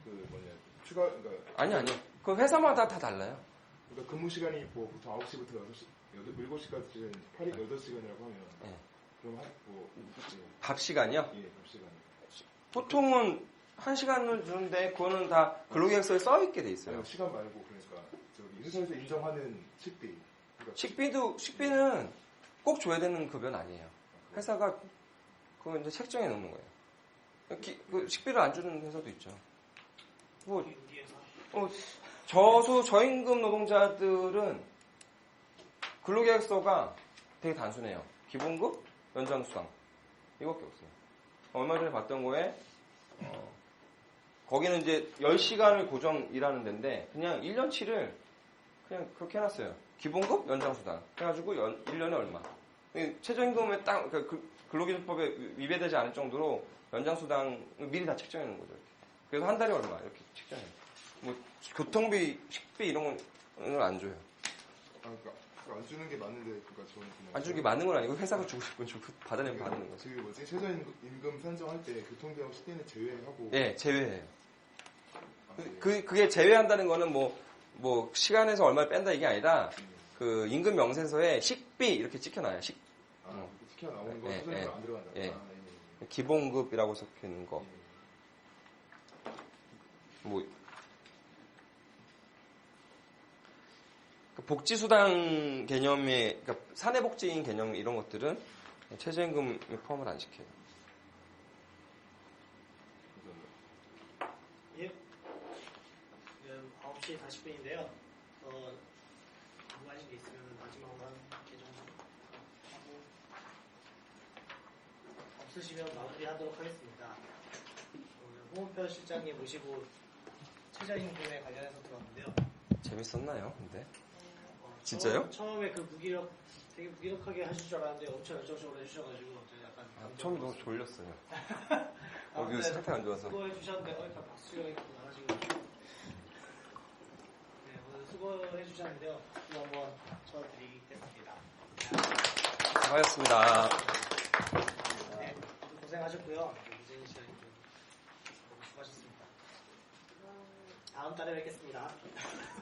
E: 그 뭐냐 추가 그러니까
C: 아니요. 그 회사마다 다 달라요.
E: 그러니까 근무 시간이 뭐 보통 9시부터 7시까지 8시간이라고 하면 그럼
C: 밥 시간이요?
E: 예, 밥 시간.
C: 보통은 1시간을 주는데 그거는 다 근로계약서에 써있게 돼 있어요.
E: 아니, 시간 말고 그러니까 저기 회사에서 인정하는 식비. 그러니까
C: 식비는 꼭 줘야 되는 급여는 아니에요. 회사가 그거 이제 책정해 놓는 거예요. 그 식비를 안 주는 회사도 있죠. 뭐 저임금 노동자들은 근로계약서가 되게 단순해요. 기본급, 연장수당 이거밖에 없어요. 얼마 전에 봤던 거에 거기는 이제 10시간을 고정 일하는 데인데 그냥 1년치를 그냥 그렇게 해놨어요. 기본급, 연장수당 해가지고 1년에 얼마. 최저임금에 딱 근로기준법에 위배되지 않을 정도로 연장수당을 미리 다 책정해놓은 거죠. 이렇게. 그래서 한 달에 얼마 이렇게 책정해요. 뭐 교통비, 식비 이런 건 안 줘요.
E: 그러니까 안 주는 게 맞는데 그러니까 저는 그냥
C: 안 주는 게 맞는 건 아니고 회사가 주고 싶은 주고 받아내면 받는 거죠.
E: 그 뭐지 최저임금 산정할 때 교통비하고 식비는 제외하고.
C: 네, 제외해요. 그게 제외한다는 거는 뭐 시간에서 얼마를 뺀다 이게 아니라 그 임금 명세서에 식비 이렇게 찍혀놔요.
E: 찍혀 나오는 거 최저임금 안 들어간다.
C: 예. 기본급이라고 적혀 있는 거. 뭐 복지수당 개념의 그러니까 사내복지인 개념 이런 것들은 최저임금에 포함을 안 시켜요.
A: 예. 지금 9시 40분인데요. 궁금하신 게 있으면 마지막으로 한 개 정도 하고 없으시면 마무리하도록 하겠습니다. 오늘 홍은표 실장님 모시고 최저임금에 관련해서 들었는데요.
C: 재밌었나요? 근데 진짜요?
A: 처음에 그 되게 무기력하게 하실 줄 알았는데 엄청 열정적으로 해주셔가지고 제가 약간
C: 처음에 너무 졸렸어요. 여기 상태가 안 좋아서.
A: 수고해 주셨는데 일단 박수가 많아지고 네, 오늘 수고해 주셨는데요. 이거 한번 쳐드리겠습니다.
C: 수고하셨습니다.
A: 네, 고생하셨고요. 이재인 시간이 좀 수고하셨습니다. 다음 달에 뵙겠습니다.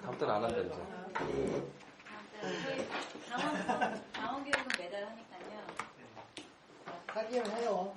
C: 다음 달에 안 한다 이제.
F: 저희 강원교육은 매달 하니까요.
A: 하기는 해요.